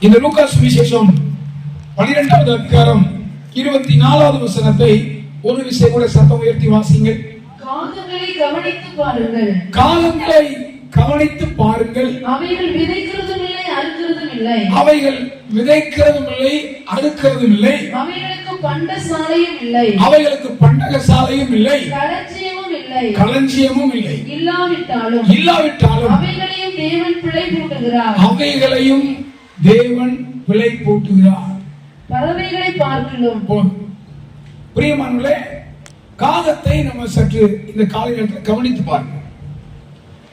இந்த லூக்கா சுவிசேஷம் 12வது அதிகாரம் 24வது வசனத்தை ஒரு விஷயம் கூட சத்தம் உயர்த்தி வாசிங்கள். காலங்களை கவனித்து பாருங்கள். காலங்களை கவனித்து பாருங்கள். அவைகள் விதைக்கிறதும் இல்லை, அறுக்கிறதும் இல்லை. அவைகள் விதைக்கிறதும் இல்லை, அறுக்கிறதும் இல்லை. அவைகளுக்கு பண்டசாலையும் இல்லை. அவைகளுக்கு பண்டகசாலையும் இல்லை. களஞ்சியமும் இல்லை. களஞ்சியமும் இல்லை. இல்லாவிட்டாலும் அவைகளையும் தேவன் பிழை பூட்டுகிறார். அவைகளையும் தேவன் பிழை பூட்டுகிறார். பறவைகளை பார்க்கலாம். பிரியமானவர்களே, காகத்தை நம்ம சற்று இந்த காலை நேரத்தில் கவனித்து பாருங்க.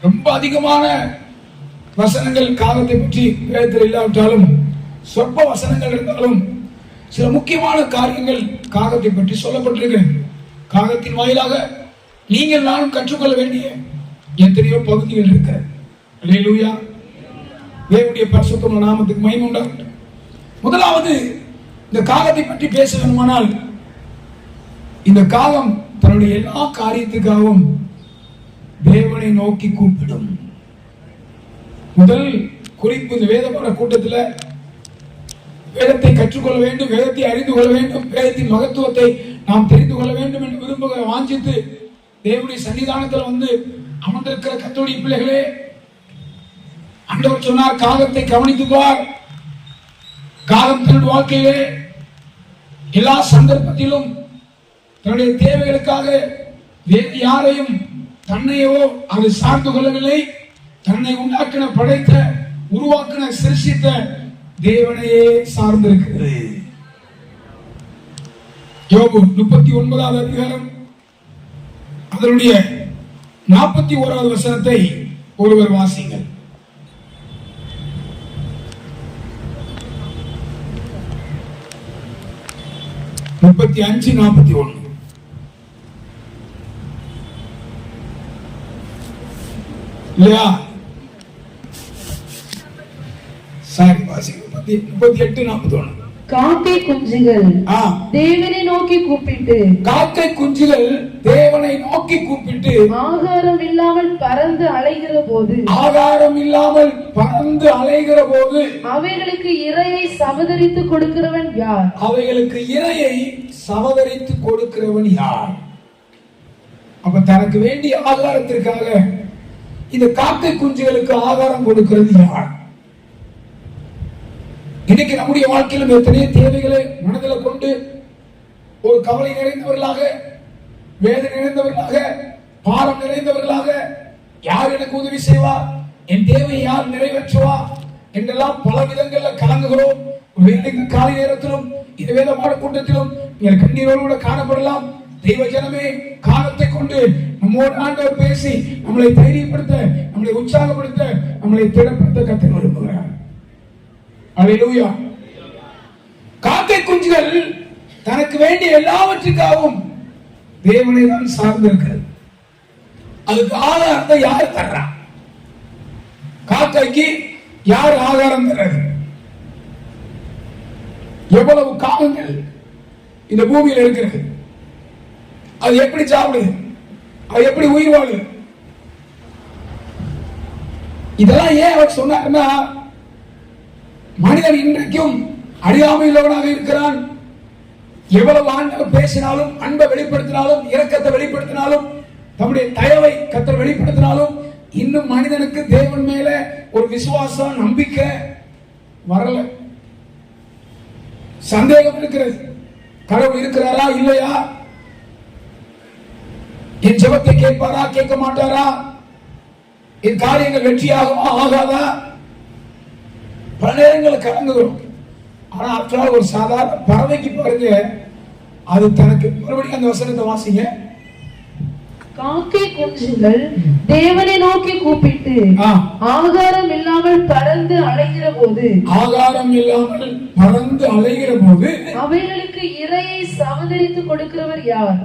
ரொம்ப அதிகமான வசனங்கள் காகத்தை பற்றி வேதத்தில் இல்லாவிட்டாலும் சொற்ப வசனங்கள் இருந்தாலும் சில முக்கியமான காரியங்கள் காகத்தை பற்றி சொல்லப்பட்டிருக்கிறது. காகத்தின் வாயிலாக நீங்கள் நானும் கற்றுக்கொள்ள வேண்டிய எத்தனையோ பகுதிகள் இருக்கிறது. அல்லேலூயா, தேவனுடைய பரிசுத்தமான நாமத்துக்கு மகிமை உண்டாகட்டும். முதலாவது இந்த காகத்தை பற்றி பேச வேண்டுமானால், இந்த காகம் தன்னுடைய எல்லா காரியத்துக்காகவும் தேவனை நோக்கி கூப்பிடும். முதல் குறிப்பு, இந்த வேதபாட கூட்டத்தில் வேதத்தை கற்றுக்கொள்ள வேண்டும், வேதத்தை அறிந்து கொள்ள வேண்டும், வேதத்தின் மகத்துவத்தை நாம் தெரிந்து கொள்ள வேண்டும் என்று விரும்புகிற வாஞ்சித்து தேவனுடைய சன்னிதானத்தில் வந்து அமர்ந்திருக்கிற கர்த்தருடைய பிள்ளைகளே, ஆண்டவர் சொன்னார், காகத்தை கவனித்துவார். காகம் தன்னுடைய வாழ்க்கையிலே எல்லா சந்தர்ப்பத்திலும் தன்னுடைய தேவைகளுக்காக வேறு யாரையும் தன்னையோ அது சார்ந்து கொள்ளவில்லை. தன்னை உண்டாக்கின, படைத்த, உருவாக்கின, சிருஷ்டித்த தேவனையே சார்ந்திருக்கிறது. யோபு 39வது அதிகாரம் அதனுடைய 41வது வசனத்தை ஒருவர் வாசிங்கள். முப்பத்தி 41 இல்லையா? சாரி, வாசிங்க. 38 41. காக்கை குஞ்சுகள் தேவனை நோக்கி கூப்பிட்டு, காக்கை குஞ்சுகள் தேவனை நோக்கி கூப்பிட்டு ஆகாரம் இல்லாமல் பறந்து அலைகிற போது, ஆகாரம் இல்லாமல் பறந்து அலைகிற போது அவைகளுக்கு இரையை சவதரித்து கொடுக்கிறவன் யார்? அவைகளுக்கு இரையை சவதரித்து கொடுக்கிறவன் யார்? அப்ப தனக்கு வேண்டிய ஆகாரத்திற்காக இந்த காக்கை குஞ்சுகளுக்கு ஆகாரம் கொடுக்கிறது யார்? இன்னைக்கு நம்முடைய வாழ்க்கையிலும் எத்தனையோ தேவைகளை மனதில் கொண்டு ஒரு கவலை நிறைந்தவர்களாக, வேதனை நிறைந்தவர்களாக, பாரம் நிறைந்தவர்களாக, யார் எனக்கு உதவி செய்வா, என் தேவை யார் நிறைவேற்றுவா என்றெல்லாம் பல விதங்கள்ல கலங்குகிறோம். காலை நேரத்திலும் இந்த வேதமான கூட்டத்திலும் நீங்கள் கண்ணீரோடு கூட காணப்படலாம். தெய்வ ஜனமே, காலத்தை கொண்டு நம்மோடு ஆண்டவர் பேசி நம்மளை தைரியப்படுத்த, நம்மளை உற்சாகப்படுத்த, நம்மளை திடப்படுத்த கர்த்தர் விரும்புகிறார். அல்லேலூயா. காக்கை குஞ்சுகள் தனக்கு வேண்டிய எல்லாவற்றுக்காகவும் தேவனை தான் சார்ந்திருக்கிறது. அதுக்கு ஆகாரத்தை யார் தர்றா? காக்கைக்கு யார் ஆகாரம் தர்றது? எவ்வளவு காகங்கள் இந்த பூமியில் இருக்கிறது? அது எப்படி சாப்பிடுது? அது எப்படி உயிர் வாழுது? இதெல்லாம் ஏன் அவர் சொன்னார்னா, மனிதன் இன்றைக்கும் அறியாமையுள்ளவனாக இருக்கிறான். எவ்வளவு ஆண்டவர் பேசினாலும், அன்பை வெளிப்படுத்தினாலும், இரக்கத்தை வெளிப்படுத்தினாலும், தம்முடைய தயவை கர்த்தர் வெளிப்படுத்தினாலும், இன்னும் மனிதனுக்கு தேவன் மேல ஒரு விசுவாசம், நம்பிக்கை வரல. சந்தேகம் இருக்கிறது. கடவுள் இருக்கிறாரா இல்லையா? என் ஜெபத்தை கேட்பாரா கேட்க மாட்டாரா? என் காரியங்கள் வெற்றியாகுமா ஆகாதா? பல நேரங்களில் கலங்குகிறோம். ஆனா ஆக்சுவலா ஒரு சாதாரண பறவைக்கு பாருங்க, அது தனக்கு, மறுபடியும் அந்த வசனத்தை வாசிங்க. காக்கை குஞ்சுகள் தேவனை நோக்கி கூப்பிட்டு ஆகாரம் இல்லாமல் பறந்து அலைகிற போது, ஆகாரம் இல்லாமல் பறந்து அலைகிற போது அவைகளுக்கு இரையை சவதரித்து கொடுக்கிறவர் யார்?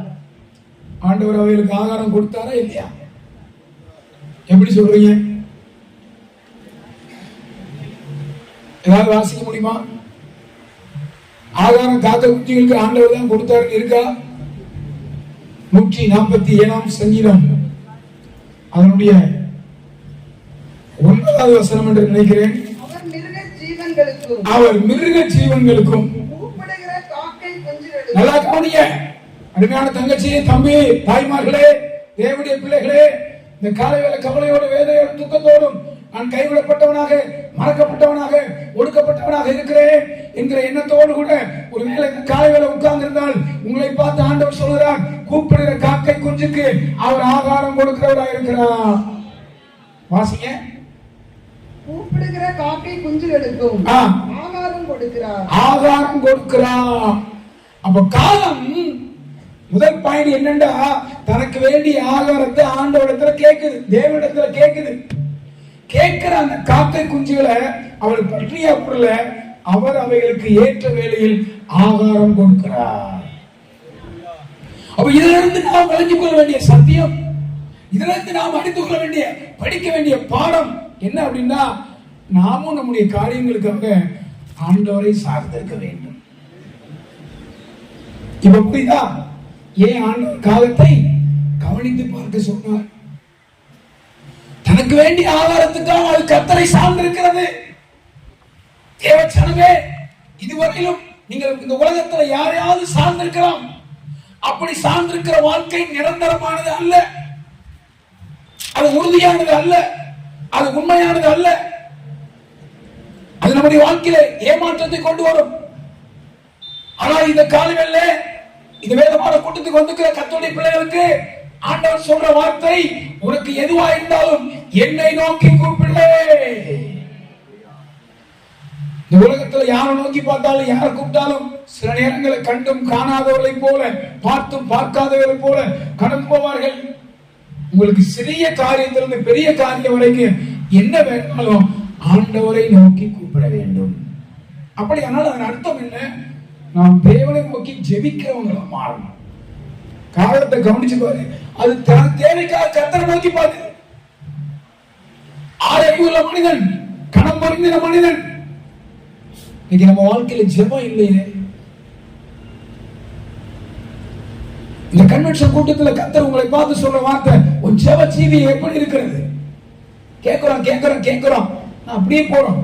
ஆண்டவர் அவைகளுக்கு ஆகாரம் கொடுத்தாரா இல்லையா? எப்படி சொல்றீங்க? ஏதாவது வாசிக்க முடியுமா? ஆகாரம் காக்கை குஞ்சுகளுக்கு ஆண்டவர் தான் கொடுத்தாரு இருக்கா? 147 சங்கீதம் அதனுடைய 9வது வசனம் என்று நினைக்கிறேன். ஜீவன்களுக்கும் அவர் மிருக ஜீவன்களுக்கும் கூப்பிடுகிற காக்கை குஞ்சுகளுக்கும். நல்லா கவனிங்க அருமையான தங்கச்சி, தம்பி, தாய்மார்களே, தேவனுடைய பிள்ளைகளே, இந்த காலை வேளை கவலையோடு, வேதனையோடு, துக்கத்தோடும் நான் கைவிடப்பட்டவனாக, மறக்கப்பட்டவனாக, ஒடுக்கப்பட்டவனாக இருக்கிறேன் என்கிற எண்ணத்தோடு கூட ஒருவேளை இந்த காலை வேளை உட்கார்ந்து இருந்தால் உங்களை பார்த்து ஆண்டவர் சொல்கிறார், கூப்பிடுகிற காக்கை குஞ்சுக்கு அவர் ஆகாரம் கொடுக்கிறவராக இருக்கிறார். வாசிங்க. கூப்பிடுகிற காக்கை குஞ்சுகளுக்கும் ஆகாரம் கொடுக்கிறார். ஆகாரம் கொடுக்கிறார். அப்ப காலம் முதல் பாயிண்ட் என்னண்டா, தனக்கு வேண்டிய ஆகாரத்தை ஆண்டவரிடத்துல கேக்குது, தேவனிடத்துல கேக்குது. கேட்கிற அந்த காக்கை குஞ்சுகளை அவர் பற்றியா புரியல, அவர் அவைகளுக்கு ஏற்ற வேளையில் ஆகாரம் கொடுக்கிறார். அப்ப இதுல இருந்து நாம் விளங்கி கொள்ள வேண்டிய சத்தியம், இதுல இருந்து நாம் அறிந்து கொள்ள வேண்டிய, படிக்க வேண்டிய பாடம் என்ன அப்படின்னா, நாமும் நம்முடைய காரியங்களுக்காக ஆண்டவரை சார்ந்திருக்க வேண்டும். இப்ப புரியுதா ஏன் ஆண்டவர் காலத்தை கவனித்து பார்க்க சொன்னார்? தனக்கு வேண்டிய ஆகாரத்துக்காக அது கர்த்தரை சார்ந்திருக்கிறது. தேவச்சனமே, இதுவரையிலும் நீங்கள் இந்த உலகத்துல யாரையாவது சார்ந்திருக்கலாம். அப்படி சார்ந்திருக்கிற வாழ்க்கை நிரந்தரமானது அல்ல, அது உறுதியானது அல்ல, அது உண்மையானது அல்ல. அது நம்முடைய வாழ்க்கையில ஏமாற்றத்தை கொண்டு வரும். ஆனால் இந்த காலங்களில இந்த வேதமான கூட்டத்துக்கு வந்துக்கிற கர்த்தருடைய பிள்ளைகளுக்கு ஆண்டவர் சொல்ற வார்த்தை, உனக்கு எதுவா இருந்தாலும் என்னை நோக்கி கூப்பிடு. இந்த உலகத்துல யாரை நோக்கி பார்த்தாலும், யாரை கூப்பிட்டாலும் சில நேரங்களை கண்டும் காணாதவர்களை போல, பார்த்தும் பார்க்காதவர்களை போல கடந்து போவார்கள். உங்களுக்கு சிறிய காரியத்திலிருந்து பெரிய காரியம் வரைக்கும் என்ன வேணாலும் ஆண்டவரை நோக்கி கூப்பிட வேண்டும். அப்படியானால் அதன் அர்த்தம் என்ன? நாம் தேவனை நோக்கி ஜெபிக்கிறவங்களா மாறணும். காரணத்தை கவனிச்சு பாரு, அது தன் தேவைக்காக கர்த்தரை நோக்கி பாரு. ஆரோக்கியமுள்ள மனிதன், கணம் பொருந்தின மனிதன். இன்னைக்கு நம்ம வாழ்க்கையில ஜெபம் இல்லையே. இந்த கன்வென்ஷன் கூட்டத்துல கர்த்தர் உங்களை பார்த்து சொல்ற வார்த்தை, உன் ஜெப ஜீவி எப்படி இருக்கிறது? கேட்கிறோம் அப்படியே போறோம்.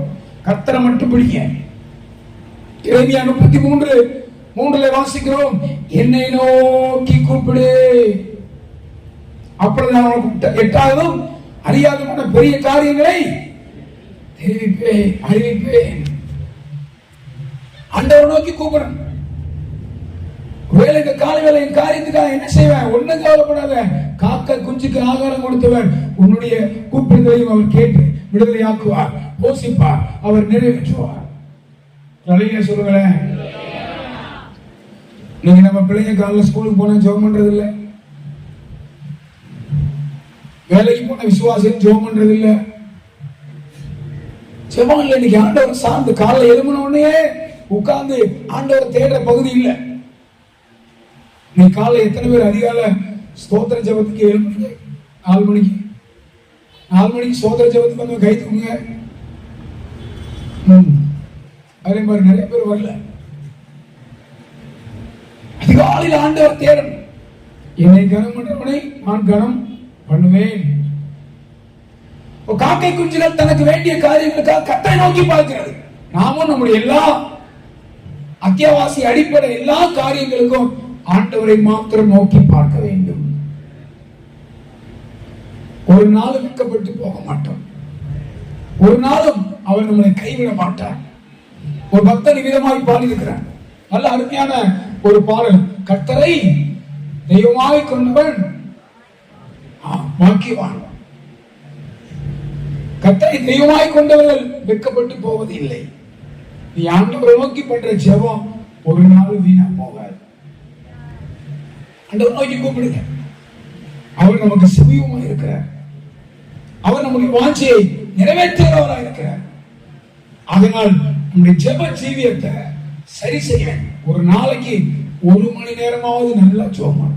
கர்த்தரை மட்டும் பிடிக்க. எரேமியா 33:3 வாசிக்கிறோம், என்னை நோக்கி கூப்பிடு, அப்பொழுது நான் உனக்கு எட்டாவதும் அறியாதமான பெரிய காரியங்களை அறிவிப்பேன். ஆண்டவரை நோக்கி கூப்பிடுறேன். வேலைக்கு கால வேலை காரியத்துக்காக என்ன செய்வேன்? ஒண்ணும் கவலைப்படாத, காக்க குஞ்சுக்கு ஆகாரம் கொடுத்தவர் உன்னுடைய கூப்பிடுதலையும் அவர் கேட்டு விடுதலையாக்குவார், போஷிப்பார், அவர் நிறைவேற்றுவார். சொல்லுங்களேன். நீங்க நம்ம பிள்ளைங்க காலைல ஸ்கூலுக்கு போனா ஜெபம் பண்றது இல்ல, வேலைக்கு போன விசுவாசம் ஜெபம் பண்றது இல்ல, ஜெபம் இல்ல. இன்னைக்கு ஆண்டவர் சார்ந்து காலைல எழும்பின உடனே உட்கார்ந்து ஆண்டவரை தேடுற பகுதி இல்ல. நீ காலைல எத்தனை பேர் அதிகாலை ஸ்தோத்திர ஜெபத்துக்கு 7 மணிக்கு 4 மணிக்கு ஸ்தோத்திர ஜெபத்துக்கு வந்து கை தூங்க? அதே மாதிரி நிறைய பேர் வரல. அதிகாலையில் ஆண்டவர் தேடணும். என்னை கனம் பண்றவனை நான் கனம் பண்ணுவேன். காக்கை குஞ்சுகள் தனக்கு வேண்டிய காரியங்களுக்காக கர்த்தரை நோக்கி பார்க்கிறது. நாமும் நம்முடைய எல்லா அத்தியாவசிய அடிப்படை எல்லா காரியங்களுக்கும் ஆண்டவரை மாத்திரம் நோக்கி பார்க்க வேண்டும். ஒரு நாள் வெட்கப்பட்டு போக மாட்டோம். ஒரு நாளும் அவர் நம்மளை கைவிட மாட்டார். ஒரு பக்தன் விதமாய் பாடியிருக்கிறார். நல்ல அருமையான ஒரு பாடல். கர்த்தரை தெய்வமாய் கொண்டவன் பாக்கியவான். கர்த்தரை தெய்வமாய் கொண்டவர்கள் வெட்கப்பட்டு போவது இல்லை. நீ ஆண்டவரை நோக்கி பண்ற ஜெபம் ஒரு நாள் வீணா போகாது. ஆண்டவரை நோக்கி கூப்பிடுங்க. அவர் நமக்கு செவியுமா இருக்கிறார். அவர் நம்முடைய வாஞ்சையை நிறைவேற்றுகிறவராக இருக்கிறார். அதனால் நம்முடைய ஜெப ஜீவியத்தை சரி செய்ய ஒரு நாளைக்கு 1 மணி நேரமாவது நல்லா ஜெபம்.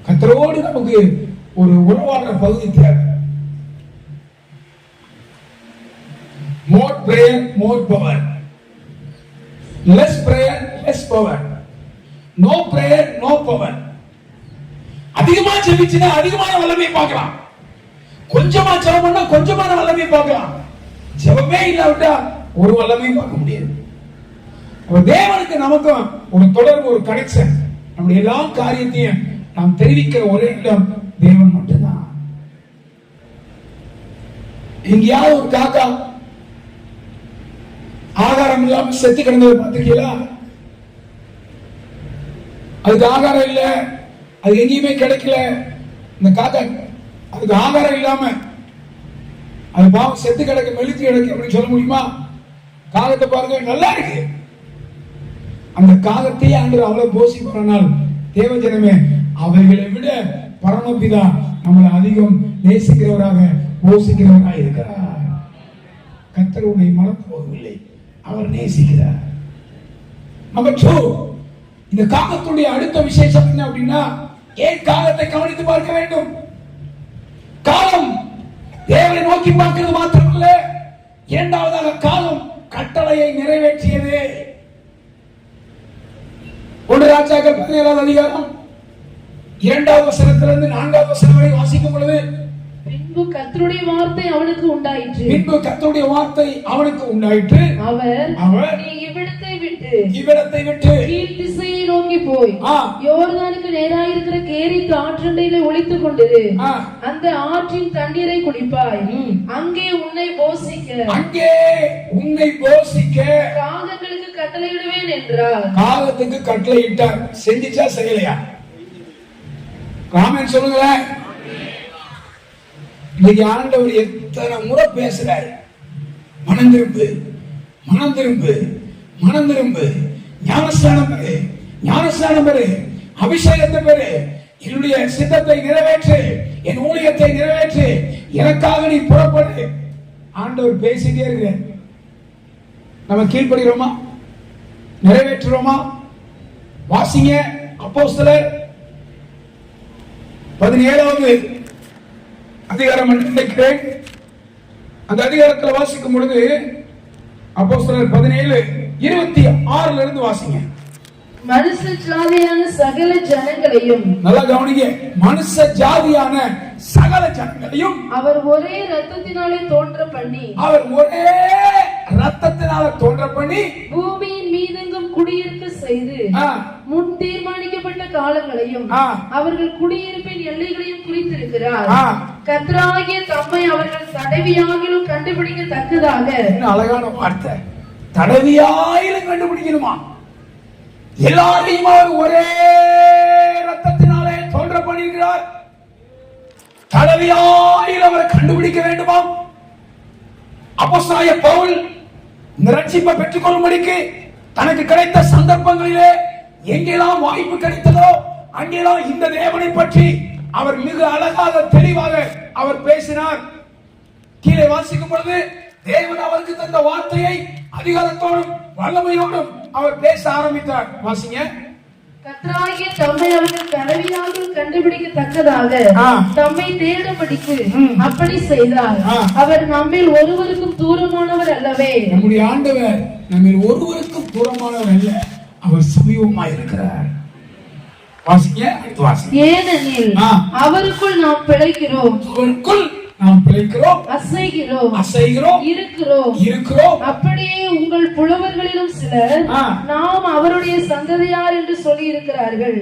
கர்த்தரோடு நமக்கு ஒரு உறவாடுற பகுதி தேவை. More prayer, more power. Less prayer, less power. No prayer, no power. அதிகமா ஜெபிச்சினா அதிகமான வல்லமை பார்க்கலாம். கொஞ்சமா ஜெபம் பண்ணா கொஞ்சமான வல்லமை பார்க்கலாம். ஜெபமே இல்லாவிட்டா ஒரு வல்லமையும் பார்க்க முடியாது. தேவனுக்கு நமக்கும் ஒரு தொடர்பு, ஒரு கனெக்ஷன். நம்முடைய எல்லா காரியத்தையும் நாம் தெரிவிக்கிற ஒரே இடம் தேவன் மட்டும்தான். எங்கேயாவது ஒரு காக்கா ஆகாரம் இல்லாம செத்து கிடந்தது பார்த்திருக்கீங்களா? அதுக்கு ஆகாரம் இல்ல, அது எங்கேயுமே கிடைக்கல. இந்த காக்கா அதுக்கு ஆகாரம் இல்லாம அது பாவம் செத்து கிடக்கு, மெழுத்து கிடக்கு அப்படின்னு சொல்ல முடியுமா? காகத்தை பாருங்க, நல்லா இருக்கு. அந்த காகத்தையே ஆண்டவர் அவ்வளவு போஷிப்பானால் தேவஜனமே, அவைகளை விட பரமபிதா நம்மளை அதிகம் நேசிக்கிறவராக போஷிக்கிறவராக இருக்கிறார். கர்த்தருடைய மனம் போகவில்லை, அவர் நேசிக்கிறார். நம்பர் 2, இந்த காகத்துடைய அடுத்த விசேஷம் என்ன அப்படின்னா, ஏன் காகத்தை கவனித்து பார்க்க வேண்டும்? காகம் தேவனை நோக்கி பார்க்கிறது மாத்திரமல்ல, இரண்டாவதாக காகம் கட்டளையை நிறைவேற்றியது. 1 ராஜாக்கள் 17ஆம் அதிகாரம் 2ஆம் வசனத்திலிருந்து 4ஆம் வசனம் வரை வாசிக்கும் பொழுது, பின்பு கர்த்தருடைய வார்த்தை அவனுக்கு உண்டாயிற்று. அவர் நீ இவ்விடத்தை விட்டு கீழ் திசையை நோக்கி போய் யோர்தானுக்கு நேராயிருக்கிற கேரித் ஆற்றண்டையிலே ஒளித்துக் கொண்டிரு. அந்த ஆற்றின் தண்ணீரை குடிப்பாய். அங்கே உன்னை போஷிக்க காகங்களுக்கு கட்டளையிடுவேன் என்றார். காகத்துக்கு கட்டளையிட்டார். செஞ்சிச்சா செய்யலையா? காமெண்ட் சொல்லுங்களேன். இன்னைக்கு ஆண்டவர் எத்தனை முறை பேசுறாரு, மனம் திரும்பு, மனம் திரும்பு, மனம் திரும்பு, ஞானஸ்நானம் பெறு, ஞானஸ்நானம் பெறு, அபிஷேகத்தை பெறு, என்னுடைய சித்தத்தை நிறைவேற்று, என் ஊழியத்தை நிறைவேற்று, எனக்காக நீ புறப்படு. ஆண்டவர் பேசிட்டே இருக்கு. நம்ம கீழ்ப்படுகிறோமா? நிறைவேற்றுறோமா? வாசிங்க அப்போஸ்தலர் 17ஆவது அதிகாரம் நினைக்கிறேன். அந்த அதிகாரத்தில் வாசிக்கும் பொழுது அப்போஸ்தலர் 17:26 இருந்து வாசிங்க. மனுஷ ஜாதியான சகல ஜனங்களையும், நல்லா கவனிங்க, மனுஷ ஜாதியான சகல ஜனங்களையும் அவர் ஒரே இரத்தத்தினாலே தோன்ற பண்ணி பூமியின் மீதெங்கும் குடியிருக்க செய்து முன் தீர்மானிக்கப்பட்ட காலங்களையும் அவர்கள் குடியிருப்பின் எல்லைகளையும் குறித்திருக்கிறார். கர்த்தராகிய தம்மை அவர்கள் தடவியாகிலும் கண்டுபிடிக்கத்தக்கதாக. அழகான வார்த்தை, தடவியாயிலும் கண்டுபிடிக்கணுமா? எல்லாரையும் அவர் ஒரே ரத்தத்தினாலே தோன்ற பண்ணியிருக்கிறார். தடவியாயில் அவரை கண்டுபிடிக்க வேண்டுமா? அப்போஸ்தலனாகிய பவுல் இந்த ரட்சிப்பை பெற்றுக் கொள்ளும்படிக்கு தனக்கு கிடைத்த சந்தர்ப்பங்களிலே எங்கெல்லாம் வாய்ப்பு கிடைத்ததோ அங்கெல்லாம் இந்த தேவனை பற்றி அவர் மிக அழகாக தெளிவாக அவர் பேசினார். கீழே வாசிக்கும் பொழுது தேவன் அவருக்கு தந்த வார்த்தையை அதிகாரத்தோடும் வல்லமையோடும் அவர் பேச ஆரம்பித்தார். வாசிங்க. கர்த்தராகிய தம்மை அவர்கள் கடவியாகிலும் கண்டுபிடிக்கத்தக்கதாக தம்மை தேடும்படிக்கு அப்படி செய்தார். அவர் நம்மில் ஒருவருக்கும் தூரமானவர் அல்லவே. நம்முடைய ஆண்டவர் நம்மில் ஒருவருக்கும் தூரமானவர் அல்ல, அவர் சமீபமாய் இருக்கிறார். வாசிங்க. ஏனெனில் அவருக்குள் நாம் பிழைக்கிறோம், அசைகிறோம், இருக்கிறோம். அப்படியே உங்கள் புலவர்களிலும் சிலர் நாம் அவருடைய சந்ததியார் என்று சொல்லி இருக்கிறார்கள்.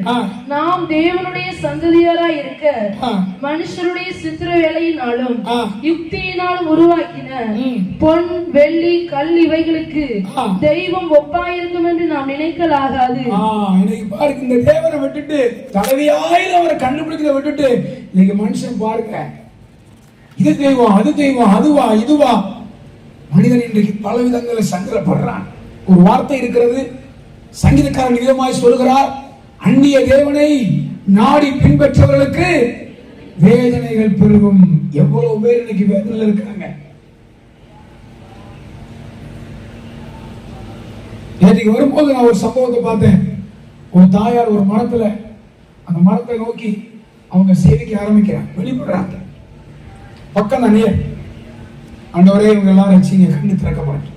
நாம் தேவனுடைய சந்ததியாராய் இருக்க மனுஷருடைய சித்திர வேலையினாலும் யுக்தியினாலும் உருவாக்கின பொன், வெள்ளி, கல் இவைகளுக்கு தெய்வம் ஒப்பாயிருக்கும் என்று நாம் நினைக்கலாகாது. இந்த தேவனை விட்டுட்டு தலைவியாயில் அவரை கண்டுபிடிக்கிறத விட்டுட்டு இன்னைக்கு மனுஷன் பாருங்க, இது தெய்வம், அது தெய்வம், அதுவா இதுவா. மனிதன் இன்றைக்கு பல விதங்களில் சங்கடப்படுறான். ஒரு வார்த்தை இருக்கிறது, சங்கீதக்காரன் விதமாய் சொல்கிறார், அந்நிய தேவனை நாடி பின்பற்றவர்களுக்கு வேதனைகள் பெருகும். எவ்வளவு பேர் இன்னைக்கு வேதனையில் இருக்காங்க. நேற்றைக்கு வரும்போது நான் ஒரு சம்பவத்தை பார்த்தேன். ஒரு தாயார் ஒரு மரத்துல, அந்த மரத்தை நோக்கி அவங்க சேவிக்க ஆரம்பிக்கிறாங்க, வெளிப்படுறாங்க. பக்கம் தானே, ஆண்டவரே இவங்க எல்லாம் ரட்சிங்க, கண்ணு திறக்கப்படும்.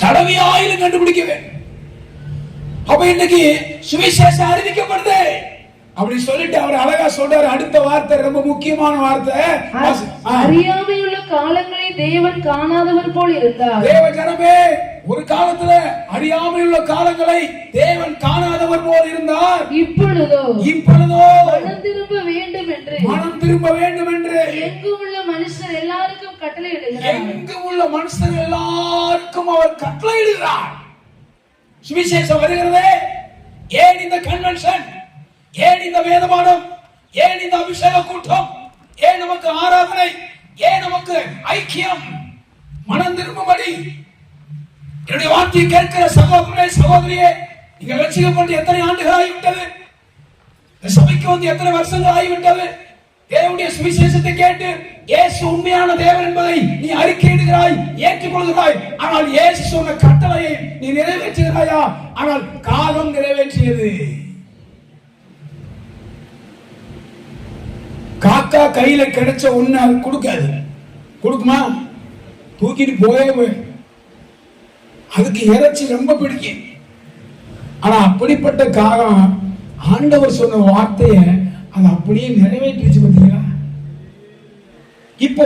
தடவியாயிலும் கண்டுபிடிக்கவே. அப்ப இன்னைக்கு சுவிசேஷம் அறிவிக்கப்படுது. அப்படி சொல்லிட்டு அவர் அழகா சொல்றாரு. அடுத்த வார்த்தை ரொம்ப முக்கியமான வார்த்தை. அறியாமையுள்ள காலங்களை தேவன் காணாதவர் போல் இருந்தார். தேவ ஜனமே, ஒரு காலத்துல அறியாமையுள்ள காலங்களை தேவன் காணாதவர் போல் இருந்தார். இப்பொழுதோ மனம் திரும்ப வேண்டும் என்று எங்கும் உள்ள மனுஷர் எல்லாருக்கும் கட்டளையிடுகிறார். எங்கும் உள்ள மனுஷர் எல்லாருக்கும் அவர் கட்டளையிடுகிறார். சுவிசேஷம் வருகிறதே, ஏன் இந்த கன்வென்ஷன், ஏன் இந்த வேதபாடம், ஏன் இந்த அபிஷேக கூட்டம், ஏன் நமக்கு ஆராதனை, ஏன் நமக்கு ஐக்கியம்? மனம் திரும்பும்படி. என்னுடைய வார்த்தையை கேட்கிற சகோதரனே, சகோதரியே, நீங்க ரட்சிக்கப்பட்டு எத்தனை ஆண்டுகள் ஆகிவிட்டது? சபைக்கு வந்து எத்தனை வருஷங்கள் ஆகிவிட்டது? தேவனுடைய சுவிசேஷத்தை கேட்டு இயேசு உண்மையான தேவன் என்பதை நீ அறிக்கையிடுகிறாய், ஏற்றுக்கொள்கிறாய். ஆனால் இயேசு சொன்ன கட்டளையை நீ நிறைவேற்றுகிறாயா? ஆனால் காலம் நிறைவேற்றியது. காக்கா கையில கிடைச்ச ஒண்ணு அது கொடுக்காது. கொடுக்குமா? தூக்கிட்டு போயே. அதுக்கு இறைச்சி ரொம்ப பிடிக்கும். ஆனா அப்படிப்பட்ட காகம் ஆண்டவர் சொன்ன வார்த்தைய அது அப்படியே நிறைவேற்றிச்சு. பார்த்தீங்களா? இப்ப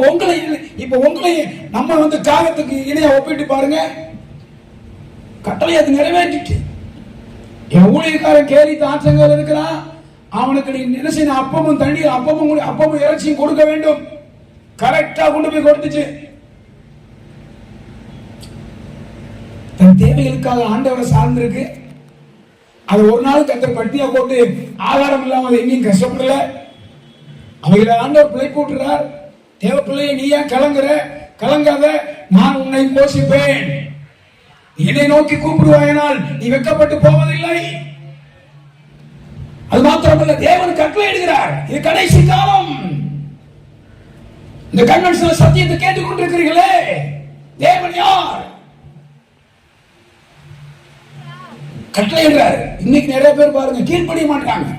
உங்களை நம்ம வந்து காகத்துக்கு இணைய ஒப்பிட்டு பாருங்க. கட்டளை அது நிறைவேற்றிட்டு. என் ஊழியக்காரன் கேரி தாற்றங்கள் இருக்கிறான், அவனுக்கு நீ நினைச்ச அப்பமும் தண்ணீர், அப்பமும் இறைச்சியும் கொடுக்க வேண்டும். கரெக்டா கொண்டு போய் கொடுத்துச்சு. தன் தேவைகளுக்காக ஆண்டவரை சார்ந்திருக்கு. அது ஒரு நாள் கத்தர் பட்டியா போட்டு ஆதாரம் இல்லாம எங்கேயும் கஷ்டப்படல. அவைகளை ஆண்டவர் பிழை போட்டுறார். தேவ பிள்ளையை நீ ஏன் கலங்காத, நான் உன்னை போஷிப்பேன். என்னை நோக்கி கூப்பிடுவாயனால் நீ வெட்கப்பட்டு போவதில்லை. அது மாத்திரமல்ல, தேவன் கட்டளை இடுகிறார். இது கடைசி காலம். இந்த கன்வென்ஷன் சத்தியத்தை கேட்டுக்கொண்டிருக்கிறீர்களே, தேவன் யார்? கட்டளையிடுறாரு. இன்னைக்கு நிறைய பேர் பாருங்க கீழ்ப்படிய மாட்டாங்க.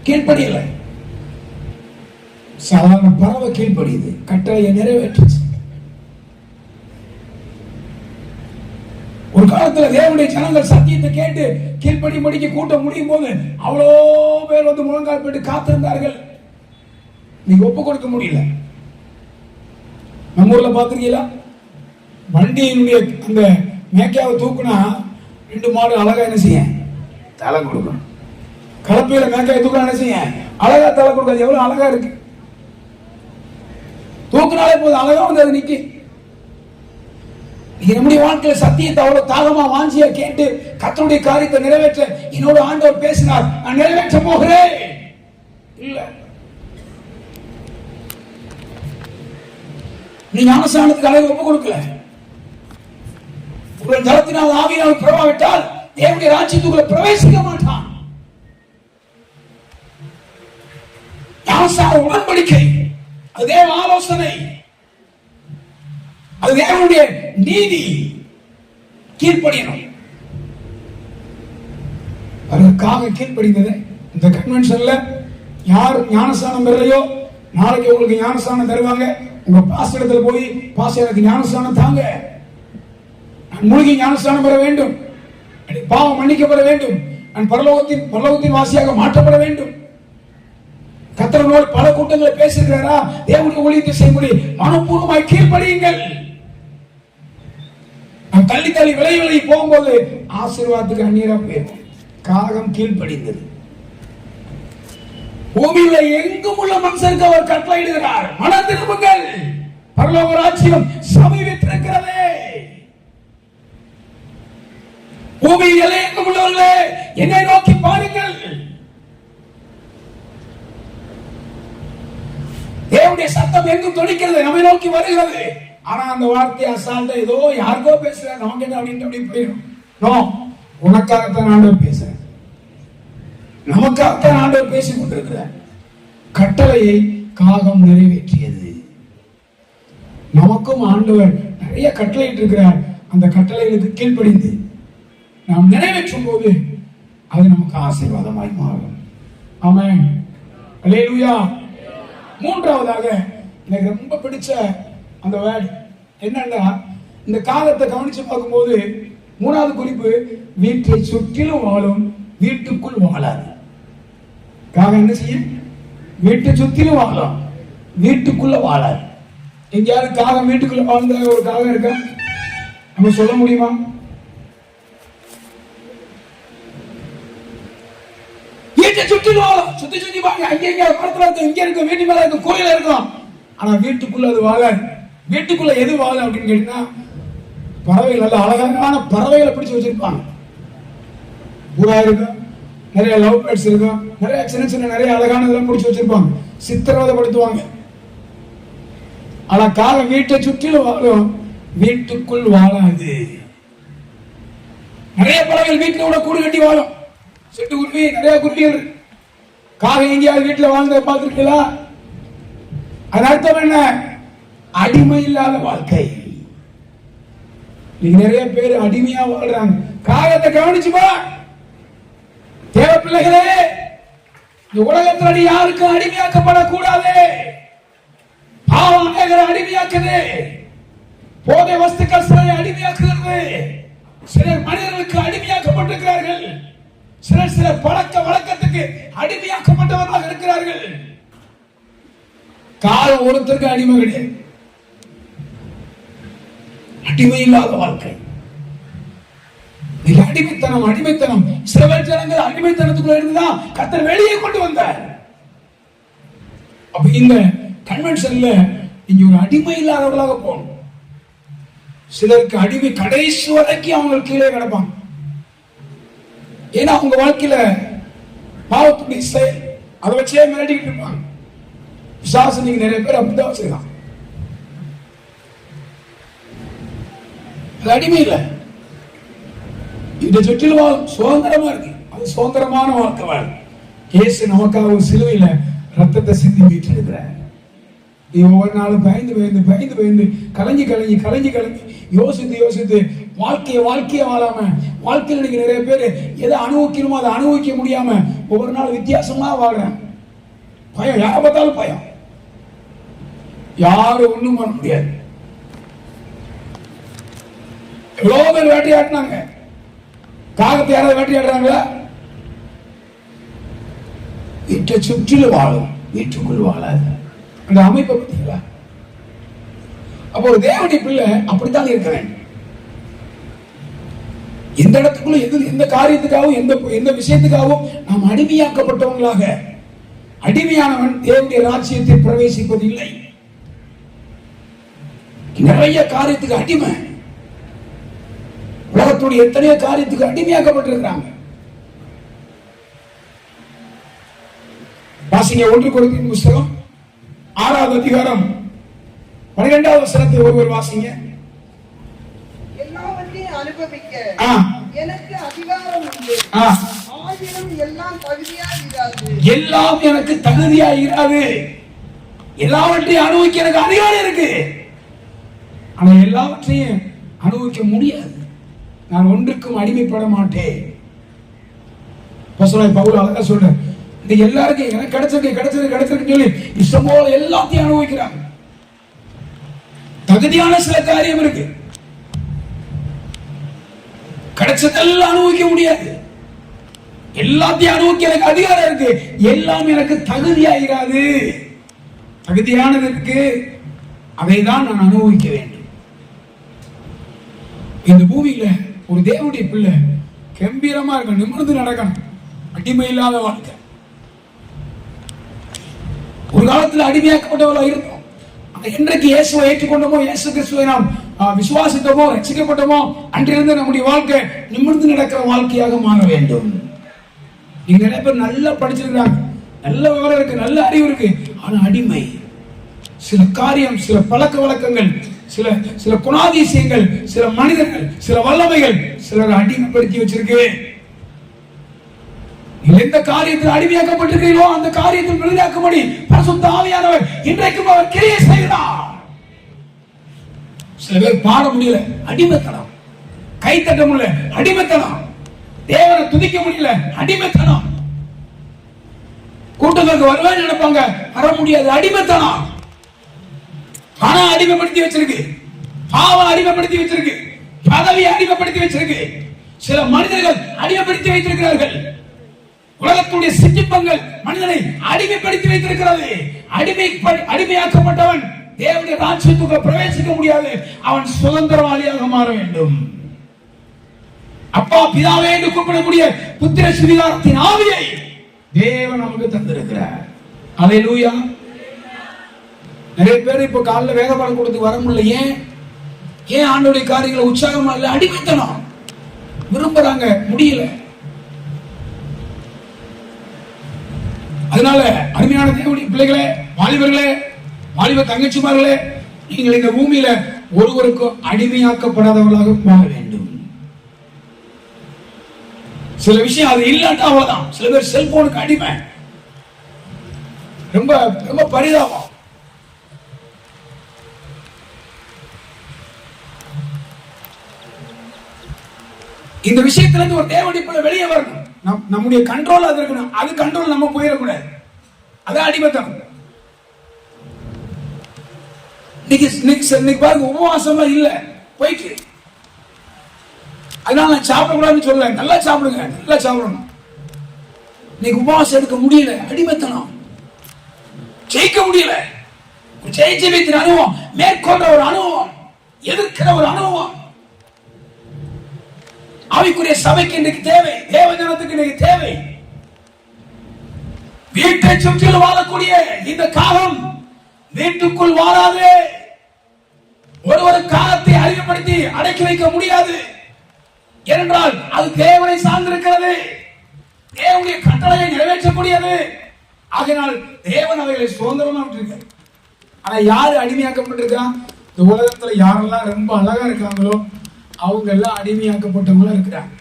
கீழ்ப்படியல. சாதாரண பறவை கீழ்ப்படியுது, கட்டளையை நிறைவேற்றுச்சு. ஒரு காலத்துல தேவனுடைய ஜனங்கள் சத்தியத்தை கேட்டு கீழ்ப்படியும்படிக்கு கூட்டம் முடியும் போது அவ்வளோ பேர் வந்து முழங்கால் போட்டு காத்திருந்தார்கள். நீங்க ஒப்பு கொடுக்க முடியல. நம்ம ஊர்ல பாத்துருக்கீங்களா? வண்டியினுடைய அந்த மேக்கையாவை தூக்குனா 2 மாடு அழகா என்ன செய்ய தலை கொடுக்கும். கலப்பையில மேக்காய் தூக்குனா என்ன செய்ய அழகா தலை கொடுக்காது. எவ்வளவு அழகா இருக்கு. தூக்குனாலே போதும், அழகா வந்து அது நிக்கி. நம்முடைய வாழ்க்கையில சத்தியத்தை அவ்வளவு தாகமா வாஞ்சியா கேட்டு கர்த்தருடைய காரியத்தை நிறைவேற்ற என்னோட ஆண்டவர் பேசினார், நான் நிறைவேற்ற போகிறேன். இல்ல, நீ ஞானஸ்நானத்துக்கு அழகு ஒப்பு கொடுக்கல. உங்கள் ஜலத்தினால் ஆவியினால் பிரவாவிட்டால் தேவனுடைய ராஜ்யத்துக்குள்ள பிரவேசிக்க மாட்டான். ஞானஸ்நான உடன்படிக்கை, அது தேவ ஆலோசனை, அது தேவனுடைய நீதி. கீழ்ப்படியணும். அதற்காக கீழ்ப்படிந்தது. இந்த கன்வென்ஷன்ல யார் ஞானஸ்நானம் பெறலையோ, நாளைக்கு உங்களுக்கு ஞானஸ்நானம் தருவாங்க. உங்க பாஸ்டரிடத்துல போய், பாஸ்டர் எனக்கு ஞானஸ்நானம் தாங்க, நான் மூழ்கி ஞானஸ்நானம் பெற வேண்டும், பாவம் மன்னிக்கப்பட வேண்டும், நான் பரலோகத்தின் வாசியாக மாற்றப்பட வேண்டும். கர்த்தரோடு பல கூட்டங்களை பேசுகிறாரா? தேவனுடைய ஊழியத்தை செய்யும்படி மனப்பூர்வமாய் கீழ்ப்படியுங்கள். நான் தள்ளி விலை போகும்போது ஆசீர்வாதத்துக்கு அந்நியரா போயிருக்கும். காகம் கீழ்ப்படிந்தது. பூமியில எங்கும் உள்ள மனுஷருக்கு அவர் கட்டளையிடுகிறார், மனம் திரும்புங்கள், பரலோக ராஜ்யம் சமீபித்திருக்கிறதே. பூமியில் எங்கும் உள்ளவர்களே, என்னை நோக்கி பாருங்கள். தேவனுடைய சத்தம் எங்கும் தொனிக்கிறது, நம்மை நோக்கி வருகிறது. ஆனா அந்த வார்த்தை அசால்ட்டா ஏதோ யாருக்கோ பேசுற, நமக்கு என்ன அப்படின்னு அப்படி போயிடும். நோ, உனக்காகத்தான் ஆண்டவர் பேசுறேன், நமக்காகத்தான் ஆண்டவர் பேசிக் கொண்டிருக்கிறார். கட்டளையை காகம் நிறைவேற்றியது. நமக்கும் ஆண்டவர் நிறைய கட்டளையிட்டு இருக்கிறார். அந்த கட்டளைகளுக்கு கீழ்ப்படிந்து நாம் நிறைவேற்றும் போது அது நமக்கு ஆசீர்வாதமாய் மாறும். ஆமென். அல்லேலூயா. மூன்றாவதாக எனக்கு ரொம்ப பிடிச்ச அந்த வேர்ட் என்னன்னா, இந்த காகத்தை கவனிச்சு பார்க்கும்போது மூணாவது குறிப்பு, வீட்டை சுற்றிலும் வாழும், வீட்டுக்குள் வாழாது. காகம் என்ன செய்யும்? வீட்டை சுத்திலும் வாழலாம், வீட்டுக்குள்ள வாழாது. எங்கேயாவது காகம் வீட்டுக்குள்ள வாழ்ந்த ஒரு காகம் இருக்கா? நம்ம சொல்ல முடியுமா? வீட்டை சுத்தி வாழும், சுத்தி சுத்தி வாங்க. அங்க படத்துல இருக்கும், இங்க இருக்கும், வீட்டு மேல இருக்கும், கோயில இருக்கும். ஆனா வீட்டுக்குள்ள அது வாழாது. வீட்டுக்குள்ள எது வாழ அப்படின்னு கேட்டீங்கன்னா, பறவைகள், நல்ல அழகான பறவைகளை பிடிச்சு வச்சிருப்பாங்க. புறா இருக்கும், நிறைய லவ் பேர்ட்ஸ் இருக்கும், நிறைய சின்ன சின்ன நிறைய அழகான இதெல்லாம் பிடிச்சு வச்சிருப்பாங்க, சித்திரவதைப்படுத்துவாங்க. ஆனா காகம் வீட்டை சுற்றிலும் வாழும், வீட்டுக்குள் வாழாது. நிறைய பறவைகள் வீட்டுல கூட கூடு கட்டி வாழும், சிட்டுக்குருவி, நிறைய குருவிகள். காகம் எங்கேயாவது வீட்டுல வாழ்ந்த பார்த்திருக்கீங்களா? அது அர்த்தம் என்ன? அடிமை இல்லாத வாழ்க்கை. நீங்க நிறைய பேர் அடிமையா வாழ்றாங்க. காகத்தை கவனிச்சுப்பா தேவ பிள்ளைகளே, இந்த உலகத்தில் யாருக்கும் அடிமையாக்கப்படக்கூடாது. பாவம் அநேகரை அடிமையாக்குது, போதை வஸ்துக்கள் சிலரை அடிமையாக்குகிறது, சிலர் மனிதர்களுக்கு அடிமையாக்கப்பட்டிருக்கிறார்கள், சிலர் சில பழக்க வழக்கத்துக்கு அடிமையாக்கப்பட்டவர்களாக இருக்கிறார்கள். காலம் ஒருத்தருக்கு அடிமை கிடையாது. அடிமை இல்லாத வாழ்க்கை, அடிமைத்தனம். அடிமைத்தனம் இஸ்ரவேல் ஜனங்கள் அடிமைத்தனத்துக்குள்ள இருந்துதான் கர்த்தர் வெளியே கொண்டு வந்தார். அப்ப இந்த கன்வென்ஷன்ல நீங்க ஒரு அடிமை இல்லாதவர்களாக போகணும். சிலருக்கு அடிமை கடைசி வரைக்கும் அவங்க கீழே கிடப்பாங்க. ஏன்னா அவங்க வாழ்க்கையில பாவத்துடைய செயல் அதை வச்சே மிரட்டிக்கிட்டு இருப்பாங்க. விசுவாசம் நீங்க நிறைய பேர் அப்படிதான் வச்சிருக்காங்க. அது அடிமை இல்லை, இந்த சுற்றிலும் வாழும் சுதந்திரமா இருக்கு. அது சுதந்திரமான வாழ்க்கை வாழ்க்கை. இயேசு நமக்காக ஒரு சிலுவையில ரத்தத்தை சிந்தி மீட்டெடுக்கிறார். நீ ஒவ்வொரு நாளும் பயந்து பயந்து பயந்து பயந்து கலங்கி கலங்கி கலங்கி கலங்கி யோசித்து யோசித்து வாழ்க்கையை வாழாம, வாழ்க்கையில் இன்னைக்கு நிறைய பேர் எதை அனுபவிக்கணுமோ அதை அனுபவிக்க முடியாம ஒவ்வொரு நாள் வித்தியாசமா வாழ்றேன். பயம், யாரை பார்த்தாலும் பயம், யாரும் ஒண்ணும் பண்ண முடியாது. எவ்வளவு பேர் வேட்டையாடினாங்க, காகத்தை யாராவது வேட்டையாடுறாங்களா? வீட்டை சுற்றிலும் வாழும், வீட்டுக்குள் வாழாது. அந்த அமைப்பை பார்த்தீங்களா? அப்போ ஒரு தேவனுடைய பிள்ளை அப்படித்தான் இருக்க வேண்டும். எந்த இடத்துக்குள்ள எந்த காரியத்துக்காகவும் எந்த விஷயத்துக்காகவும் நாம் அடிமையாக்கப்பட்டவங்களாக, அடிமையானவன் தேவனுடைய ராஜ்யத்தில் பிரவேசிப்பது இல்லை. நிறைய காரியத்துக்கு அடிமை, உலகத்துடைய எத்தனையோ காரியத்துக்கு அடிமையாக்கப்பட்டிருக்கிறாங்க. வாசிங்க 1 கொரிந்தியர் புத்தகம் 6வது அதிகாரம் 12வது வசனத்தை ஒருவர் வாசிங்க. எல்லாவற்றையும் அனுபவிக்க எனக்கு அதிகாரம் உண்டு, ஆயினும் எல்லாம் தகுதியாயிராது. எல்லாம் எனக்கு தகுதியாயிராது. எல்லாவற்றையும் அனுபவிக்க எனக்கு அதிகாரம் இருக்கு, ஆனா எல்லாவற்றையும் அனுபவிக்க முடியாது. நான் ஒன்றுக்கும் அடிமைப்பட மாட்டேன். பவுல் அழகா சொல்ற, இந்த எல்லாருக்கும் எனக்கு கிடைச்சிருக்கு சொல்லி இஷ்டம் போல எல்லாத்தையும் அனுபவிக்கிறாங்க. தகுதியான சில காரியம் இருக்கு, கிடைச்சதெல்லாம் அனுபவிக்க முடியாது. எல்லாத்தையும் அனுபவிக்க எனக்கு அதிகாரம் இருக்கு, எல்லாம் எனக்கு தகுதியாயிராது. தகுதியானது இருக்கு, அதை தான் நான் அனுபவிக்க வேண்டும். இந்த பூமியில ஒரு தேவனுடைய பிள்ளை கம்பீரமா இருக்க, நிமிர்ந்து நடக்கணும். அடிமை இல்லாத வாழ்க்கை. ஒரு காலத்தில் அடிமையாக்கப்பட்டவர்களாக இருந்தோம். இன்றைக்கு இயேசுவை ஏற்றுக்கொண்டோமோ, இயேசு கிறிஸ்துவை நாம் விசுவாசித்தோமோ, ரட்சிக்கப்பட்டோமோ, அன்றிலிருந்து நம்முடைய வாழ்க்கை நிமிர்ந்து நடக்கிற வாழ்க்கையாக மாற வேண்டும். நீங்க நிறைய பேர் நல்லா படிச்சிருக்காங்க, நல்ல விவரம் இருக்கு, நல்ல அறிவு இருக்கு, ஆனா அடிமை. சில காரியம், சில பழக்க வழக்கங்கள், சில குணாதிசயங்கள், சில மனிதர்கள், சில வல்லமைகள் சிலர் அடிமைப்படுத்தி வச்சிருக்கு. எந்த காரியத்தில் அடிமையாக்கப்பட்டிருக்கிறீர்களோ அந்த காரியத்தில் விடுதலையாக்கும்படி பரிசுத்த ஆவியானவர் இன்றைக்கும் அவர் கிரியை செய்கிறார். சில பேர் பாட முடியல, அடிமைத்தனம். கை தட்ட முடியல, அடிமைத்தனம். தேவனை துதிக்க முடியல, அடிமைத்தனம். கூட்டத்திற்கு வருவேன்னு நினைப்பாங்க, வர முடியாது, அடிமைத்தனம். பணம் அடிமைப்படுத்தி வச்சிருக்கு, பாவம் அடிமைப்படுத்தி வச்சிருக்கு, பதவி அடிமைப்படுத்தி வச்சிருக்கு, சில மனிதர்கள் அடிமைப்படுத்தி வைத்திருக்கிறார்கள். உலகத்துடைய சிற்றின்பங்கள் மனிதனை அடிமைப்படுத்தி வைத்திருக்கிறது. அடிமையாக்கப்பட்டவன் தேவனுடைய ராஜ்யத்துக்கு பிரவேசிக்க முடியாது. அவன் சுதந்திரவாளியாக மாற வேண்டும். அப்பா பிதாவே என்று கூப்பிடக்கூடிய புத்திர சுவிகாரத்தின் ஆவியை தேவன் நமக்கு தந்திருக்கிறார். அல்லேலூயா. நிறைய பேர் இப்ப காலைல வேத பாடம் கொடுத்து வர முடியல. ஏன் ஆண்டவருடைய காரியங்களை உற்சாகமா இல்ல? அடிமைத்தனம் விரும்புறாங்க, முடியல. அதனால அருமையான தேவனுடைய பிள்ளைகளே, வாலிபர்களே, வாலிப தங்கச்சிமார்களே, நீங்கள் இந்த பூமியில ஒருவருக்கும் அடிமையாக்கப்படாதவர்களாக மாற வேண்டும். சில விஷயம் அது இல்லாட்டா அவ்வளவுதான். சில பேர் செல்போனுக்கு அடிமை. ரொம்ப ரொம்ப பரிதாபம். இந்த விஷயத்துல இருந்து ஒரு தேவனுடைய வெளியே வரணும். நம்முடைய கண்ட்ரோல் அது இருக்கணும். அது கண்ட்ரோல் நம்ம போயிடக்கூடாது. அதான் அடிமைத்தனம். இன்னைக்கு பாருங்க, உபவாசமா இல்ல போயிட்டு. அதனால நான் சாப்பிடக்கூடாதுன்னு சொல்ல, நல்லா சாப்பிடுங்க, நல்லா சாப்பிடணும். இன்னைக்கு உபவாசம் எடுக்க முடியல, அடிமைத்தனம். ஜெயிக்க முடியல. ஜெயிச்சு வைத்தின் அனுபவம், மேற்கொண்ட ஒரு அனுபவம், எதிர்க்கிற ஒரு அனுபவம் ஆவிக்குரிய சபைக்கு இன்றைக்கு தேவை. தேவ ஜனத்துக்கு இன்றைக்கு தேவை. வீட்டை சுற்றிலும் வாழக்கூடிய இந்த காலம் வீட்டுக்குள் வாழாது. ஒரு காலத்தை அறிமுகப்படுத்தி அடக்கி வைக்க முடியாது. ஏனென்றால் அது தேவனை சார்ந்திருக்கிறது. தேவனுடைய கட்டளையை நிறைவேற்றக்கூடியது. ஆகையினால் தேவன் அவைகளை சுதந்திரமா விட்டிருக்கார். ஆனா யாரு அடிமையாக்கப்பட்டிருக்கா? இந்த உலகத்துல யாரெல்லாம் ரொம்ப அழகா இருக்காங்களோ அவங்க எல்லாம் அடிமையாக்கப்பட்டவங்களும் இருக்கிறாங்க.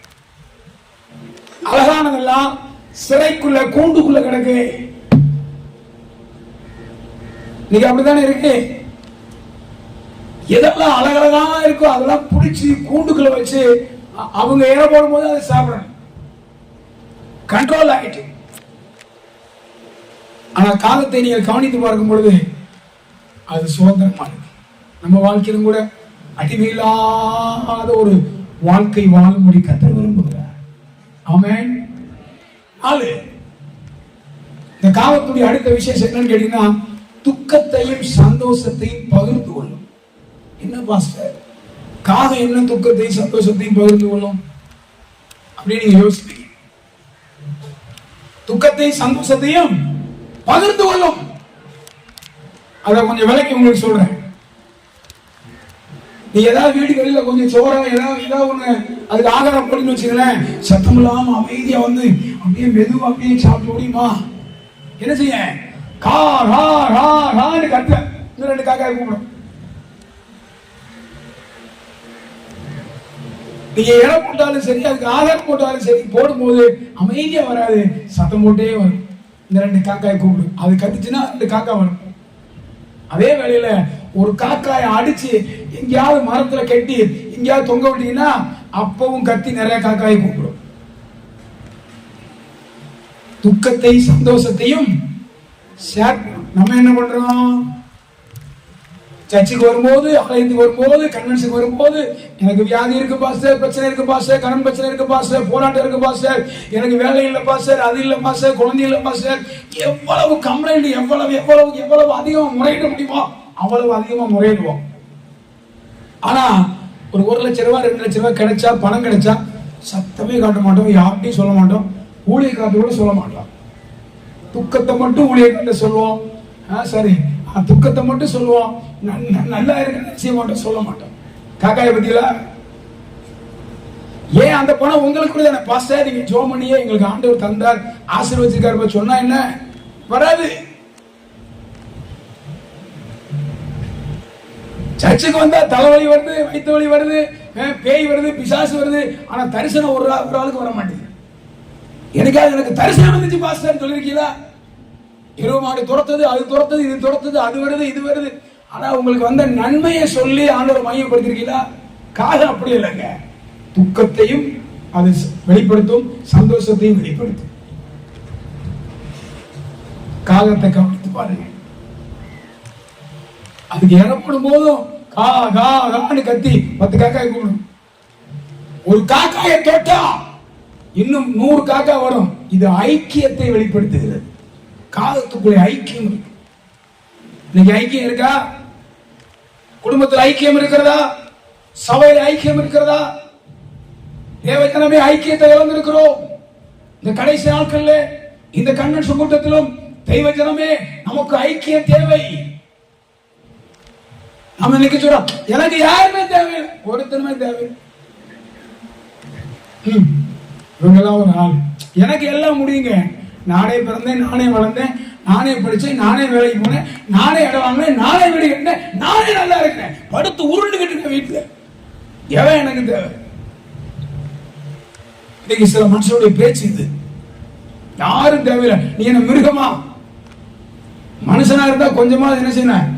அழகானதெல்லாம் சிறைக்குள்ள கூண்டுக்குள்ள கிடக்கு. நீங்க அப்படித்தானே இருக்கு. எதெல்லாம் அழகழகா இருக்கோ அதெல்லாம் பிடிச்சி கூண்டுக்குள்ள வச்சு அவங்க ஏற போடும் போது அதை சாப்பிடணும். கண்ட்ரோல் ஆகிட்டு. ஆனா காலத்தை நீங்கள் கவனித்து பார்க்கும் பொழுது அது சுதந்திரமானது. நம்ம வாழ்க்கையிலும் கூட அடிமையில்லாத ஒரு வாழ்க்கை வாழும்படி கர்த்தர் விரும்புகிறார். ஆமென். இந்த காலத்துடைய அடுத்த விசேஷம் என்னன்னு கேட்டீங்கன்னா, துக்கத்தையும் சந்தோஷத்தையும் பகிர்ந்து கொள்ளும். என்ன பாஸ்டர், காகம் என்ன துக்கத்தையும் சந்தோஷத்தையும் பகிர்ந்து கொள்ளும் அப்படின்னு நீங்க யோசிப்பீங்க. துக்கத்தையும் சந்தோஷத்தையும் பகிர்ந்து கொள்ளும். அதை கொஞ்சம் விலைக்கு உங்களுக்கு சொல்றேன். நீ ஏதாவது வீடு வெளியில கொஞ்சம் சோறா ஏதாவது ஒண்ணு அதுக்கு ஆகாரம் போடுன்னு வச்சுங்களேன், சத்தம் இல்லாம அமைதியா வந்து அப்படியே மெதுவா அப்படியே சாப்பிட முடியுமா? என்ன செய்ய? கா ரா ரா ரான்னு கத்த. இன்னும் 2 காக்காய் கூப்பிடும். நீங்க இடம் போட்டாலும் சரி, அதுக்கு ஆகாரம் போட்டாலும் சரி, போடும்போது அமைதியா வராது, சத்தம் போட்டே வரும். இந்த 2 காக்காய் கூப்பிடும். அது கத்துச்சுன்னா 2 காக்கா வரும். அதே வேளையில ஒரு காக்காயை அடிச்சு எங்கேயாவது மரத்துல கட்டி எங்கேயாவது தொங்க விட்டீங்கன்னா அப்பவும் கத்தி நிறைய காக்காயை கூப்பிடும். துக்கத்தை சந்தோஷத்தையும் ஷேர். நம்ம என்ன பண்றோம்? சர்ச்சுக்கு வரும்போது, ஆலயத்துக்கு வரும்போது, கன்வென்ஷனுக்கு வரும்போது, எனக்கு வியாதி இருக்கு பாஸ்டர், பிரச்சனை இருக்கு பாஸ்டர், கடன் பிரச்சனை இருக்கு பாஸ்டர், போராட்டம் இருக்கு பாஸ்டர், எனக்கு வேலை இல்லை பாஸ்டர், அது இல்லை பாஸ்டர், குழந்தை இல்லை பாஸ்டர், எவ்வளவு கம்ப்ளைண்ட், எவ்வளவு அதிகமா முறையிட முடியுமோ அவ்வளவு அதிகமா முறையிடுவோம். ஆனா ஒரு 1 லட்சம் ரூபாய் 2 லட்சம் ரூபாய் கிடைச்சா, பணம் கிடைச்சா சத்தமே காட்ட மாட்டோம், யார்கிட்டையும் சொல்ல மாட்டோம், ஊழியக்காரத்தை கூட சொல்ல மாட்டோம். துக்கத்தை மட்டும் ஊழியர்கிட்ட சொல்லுவோம். சரி, துக்கத்தை மட்டும் சொல்லுவோம், நல்லா இருக்கு செய்ய மாட்டோம், சொல்ல மாட்டோம். காக்காயை பத்தியா? ஏன் அந்த பணம் உங்களுக்கு கூட தானே பாஸ்டர், நீங்க ஜெபம் பண்ணியே எங்களுக்கு ஆண்டவர் தந்தார், ஆசீர்வதிச்சிருக்காரு சொன்னா என்ன வராது. சர்ச்சுக்கு வந்தா தலைவலி வருது, வயிற்று வலி வருது, பேய் வருது, பிசாசு வருது. ஆனா தரிசனம் ஒரு ஆளுக்கு வர மாட்டேங்குது. எனக்கு தரிசனம் வந்துச்சு பாஸ்டர் சொல்லிருக்கீங்களா? மாடு துரத்தது, அது துரத்தது, இது துரத்தது, அது வருது, இது வருது. ஆனா உங்களுக்கு வந்த நன்மையை சொல்லி ஆண்டவர் மையப்படுத்திருக்கீங்களா? காகம் அப்படி இல்லைங்க. துக்கத்தையும் அது வெளிப்படுத்தும், சந்தோஷத்தையும் வெளிப்படுத்தும். காகத்தை கவனித்து பாருங்க. அதுக்கு இறப்படும் போதும் கா கா கான்னு கத்தி 10 காக்காய் கூடும். ஒரு காக்காயை தொட்டா இன்னும் 100 காக்கா வரும். இது ஐக்கியத்தை வெளிப்படுத்துகிறது. காலத்துக்குள்ளே ஐக்கியம் இருக்கு. இன்னைக்கு ஐக்கியம் இருக்கா? குடும்பத்தில் ஐக்கியம் இருக்கிறதா? சபையில் ஐக்கியம் இருக்கிறதா? தேவஜனமே ஐக்கியத்தை இழந்திருக்கிறோம். இந்த கடைசி நாட்கள்ல இந்த கன்வென்ஷன் கூட்டத்திலும் தெய்வஜனமே நமக்கு ஐக்கியம் தேவை. நம்ம இன்னைக்கு சொல்றோம், எனக்கு யாருமே தேவை, ஒருத்தருமே தேவை. இவங்கெல்லாம் ஒரு ஆள், எனக்கு எல்லாம் முடியுங்க. நானே பிறந்தேன், நானே வளர்ந்தேன், நானே படிச்சேன், நானே வேலைக்கு போனேன், நானே இடம் வாங்கினேன், நானே வீடு கட்டினேன், நானே நல்லா இருக்கிறேன், படுத்து உருண்டுகிட்டு இருக்கேன் வீட்டுல. எவன் எனக்கு தேவை? இன்னைக்கு சில மனுஷனுடைய பேச்சு இது. யாரும் தேவையில்லை. நீ என்ன மிருகமா? மனுஷனா இருந்தா கொஞ்சமா என்ன செய்யணும்,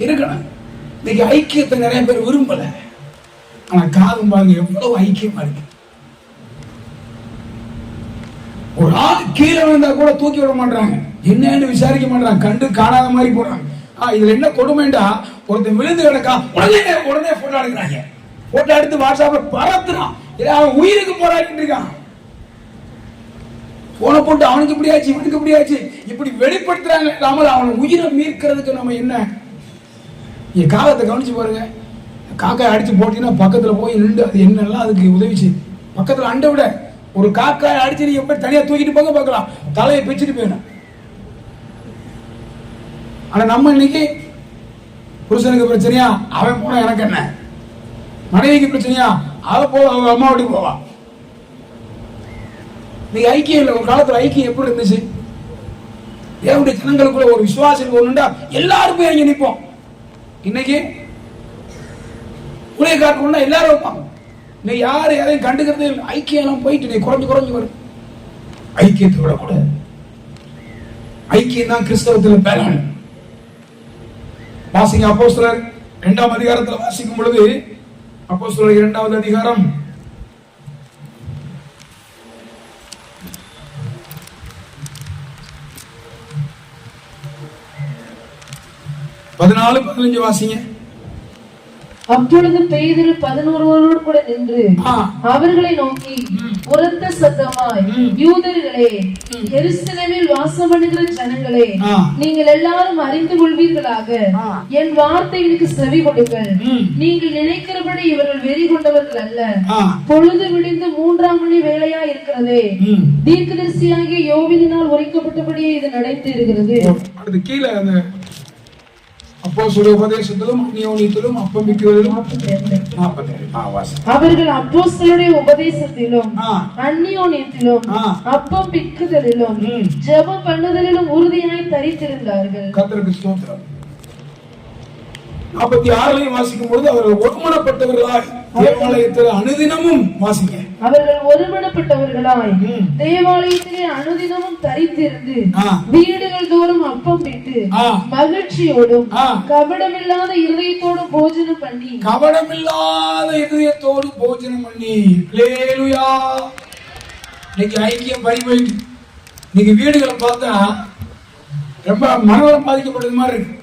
இருக்கணும். இன்னைக்கு ஐக்கியத்தை நிறைய பேர் விரும்பல. ஆனா காதும் பாருங்க எவ்வளவு ஐக்கியமா இருக்கு. ஒரு ஆள் கீழே விழுந்தா கூட தூக்கி விட மாட்டாங்க, என்னன்னு விசாரிக்க மாட்டாங்க, கண்டு காணாத மாதிரி போறாங்க. இதுல என்ன கொடுமைண்டா, ஒருத்தன் விழுந்து கிடக்கா, உடனே போட்டோ எடுக்கிறாங்க. போட்டோ எடுத்து வாட்ஸ்அப்ல பரத்துறான். அவன் உயிருக்கு போராடிட்டு இருக்கான். போன போட்டு அவனுக்கு இப்படி ஆச்சு, இவனுக்கு இப்படி ஆச்சு, இப்படி வெளிப்படுத்துறாங்க. இல்லாமல் அவன் உயிரை மீட்கிறதுக்கு நம்ம என்ன காலத்தை கவனிச்சு பாருங்க. காக்காய் அடிச்சு போட்டீங்கன்னா பக்கத்துல போய் நின்று அது என்னெல்லாம் அதுக்கு உதவிச்சு. பக்கத்துல அண்டை விட ஒரு காக்காய் அடிச்சு நீங்க எப்படி தனியா தூக்கிட்டு போங்க பார்க்கலாம், தலையை பிச்சுட்டு போயிடும். ஆனா நம்ம இன்னைக்கு புருஷனுக்கு பிரச்சனையா, அவன் போனா எனக்கு என்ன, மனைவிக்கு பிரச்சனையா, அவ போவா, அவங்க அம்மா வீட்டுக்கு போவா. நீங்க ஐக்கியம் இல்லை. ஒரு காலத்துல ஐக்கியம் எப்படி இருந்துச்சு? தேவனுடைய ஜனங்களுக்குள்ள ஒரு விசுவாசம் ஒண்ணுண்டா எல்லாரும் போய் அங்க நிற்போம். இன்னைக்கு ஊழியக்காரங்க எல்லாரும் வைப்பாங்க. இன்னைக்கு யாரும் யாரையும் கண்டுக்கிறதே இல்லை. ஐக்கியம் எல்லாம் போயிட்டு நீ குறைஞ்சு வரும். ஐக்கியத்தை விடக்கூடாது. ஐக்கியம் தான் கிறிஸ்தவத்துல பேலன். வாசிங்க அப்போஸ்தலர் 2ஆம் அதிகாரத்துல வாசிக்கும் பொழுது, அப்போஸ்தலர் 2வது அதிகாரம் 14-15 வாசிங்க. அப்பொழுது பேதுரு 11 கூட நின்று அவர்களை நோக்கி உரத்த சத்தமாய், யூதர்களே, எருசலேமில் வாசம் பண்ணுகிற ஜனங்களே, நீங்கள் எல்லாரும் அறிந்து கொள்வீர்களாக, என் வார்த்தைகளுக்கு செவி கொடுங்கள். நீங்கள் நினைக்கிறபடி இவர்கள் வெறி கொண்டவர்கள் அல்ல. பொழுது விடிந்து 3ஆம் மணி வேளையா இருக்கிறதே, தீர்க்கதரிசியாகிய யோவேலினால் உரைக்கப்பட்டபடியே இது நடந்து இருக்கிறது. கீழே அப்போஸ்தலருடைய உபதேசத்திலும் அந்யோன்யத்திலும் அப்பம் பிக்கிறதிலும் 42. அவர்கள் அப்போஸ்தலருடைய உபதேசத்திலும் அந்யோன்யத்திலும் அப்பம் பிக்குதலிலும் ஜெபம் பண்ணுதலிலும் உறுதியாய் தரித்திருந்தார்கள். கர்த்தருக்கு ஸ்தோத்திரம். 46 வாசிக்கும் பொழுது அவர்கள் ஒருமனப்பட்டவர்களாய் தேவாலயத்தில் அனுதினமும் வாசிங்க. அவர்கள் ஒருமனப்பட்டவர்களாய் தேவாலயத்திலே அனுதினமும் தரித்திருந்து வீடுகள் தோறும் அப்பம் பிட்டு மகிழ்ச்சியோடும் கபடமில்லாத இருதயத்தோடும் போஜனம் பண்ணி ஹல்லேலூயா. இன்னைக்கு ஐக்கியம் பறிபோயிட்டு இன்னைக்கு வீடுகளை பார்த்தா ரொம்ப மனநலம் பாதிக்கப்பட்டது மாதிரி இருக்கு.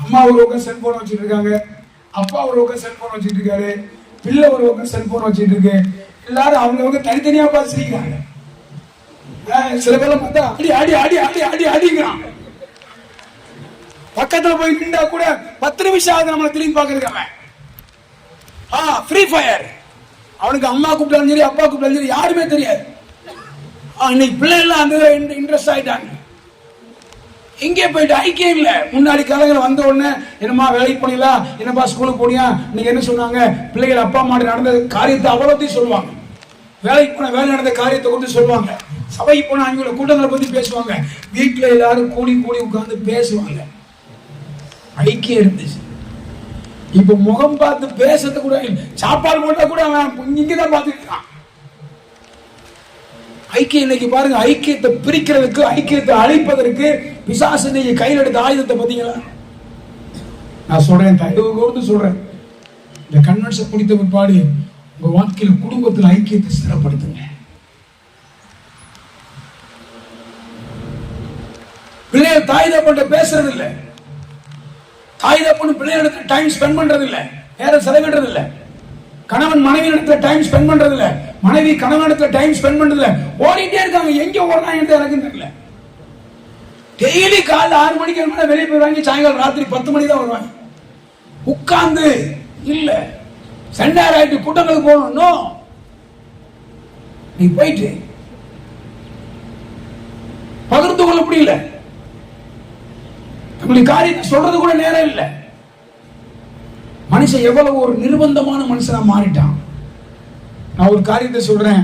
அம்மா ஒரு பக்கம் செல்போன் வச்சுட்டு இருக்காங்க, அப்பா ஒரு பக்கம் செல்போன் வச்சுட்டு இருக்காரு, பிள்ளை ஒரு பக்கம் செல்போன் வச்சுட்டு இருக்கு. எல்லாரும் அவங்க தனித்தனியா பார்த்து சிரிக்கிறாங்க. சில பேர்லாம் பார்த்தா அடி அடி அடி அடி அடி அடிக்கிறான். பக்கத்துல போய் நின்றா கூட 10 நிமிஷம் ஆகுது நம்மளை திரும்பி பாக்குறதுக்கு. அவன் ஃப்ரீ ஃபயர். அவனுக்கு அம்மா கூப்பிட்டாலும் சரி, அப்பா கூப்பிட்டாலும் சரி, யாருமே தெரியாது. இன்னைக்கு பிள்ளை எல்லாம் அந்த இன்ட்ரெஸ்ட் ஆயிட்டாங்க. இங்கே போயிட்டு ஐக்கியம் இல்ல. முன்னாடி காலங்கள் வந்த உடனே என்னமா வேலைக்கு போனீங்களா, என்னப்பா ஸ்கூலுக்கு போனியா, நீங்க என்ன சொன்னாங்க, பிள்ளைகள் அப்பா அம்மா நடந்த காரியத்தை அவ்வளோத்தையும் சொல்லுவாங்க. வேலைக்கு போன வேலை நடந்த காரியத்தை கொண்டு சொல்லுவாங்க. சபைக்கு போன அவங்கள கூட்டங்களை பத்தி பேசுவாங்க. வீட்டுல எல்லாரும் கூடி உட்கார்ந்து பேசுவாங்க. ஐக்கியம் இருந்துச்சு. இப்ப முகம் பார்த்து பேசுறது கூட, சாப்பாடு போட்டா கூட அவன் இங்கதான் பார்த்துட்டு இருக்கான். ஐக்கியம் இன்னைக்கு பாருங்க, ஐக்கியத்தை பிரிக்கிறதுக்கு, ஐக்கியத்தை அழிப்பதற்கு பிசாசு நீங்க கையில் எடுத்த ஆயுதத்தை பாத்தீங்களா? நான் சொல்றேன், தயவு கூர்ந்து சொல்றேன், இந்த கன்வென்ஷன் பிடித்த பிற்பாடு உங்க வாழ்க்கையில குடும்பத்தில் ஐக்கியத்தை சிறப்படுத்துங்க. பிள்ளைகள் தாய் தப்பன்ட்ட பேசுறது இல்லை, தாய் தப்பன்னு பிள்ளைகளுக்கு டைம் ஸ்பெண்ட் பண்றது இல்லை, நேரம் செலவிடுறது இல்லை. கணவன் மனைவி இடத்துல டைம் ஸ்பெண்ட் பண்றது இல்ல, மனைவி கணவன் இடத்துல டைம் ஸ்பெண்ட் பண்றது இல்ல. ஓடிட்டே இருக்காங்க. எங்க ஓடுறாங்க எனக்கு தெரியல. டெய்லி காலைல 6 மணிக்கு வெளியே போயிருவாங்க, சாயங்காலம் ராத்திரி 10 மணி தான் வருவாங்க. உட்கார்ந்து இல்ல, சண்டார் ஆயிட்டு கூட்டங்களுக்கு போகணும். நீ போயிட்டு பகிர்ந்து கொள்ள முடியல, நம்மளுடைய காரியத்தை சொல்றது கூட நேரம் இல்லை. மனுஷன் எவ்வளவு ஒரு நிர்பந்தமான மனுஷனா மாறிட்டான். நான் ஒரு காரியத்தை சொல்றேன்.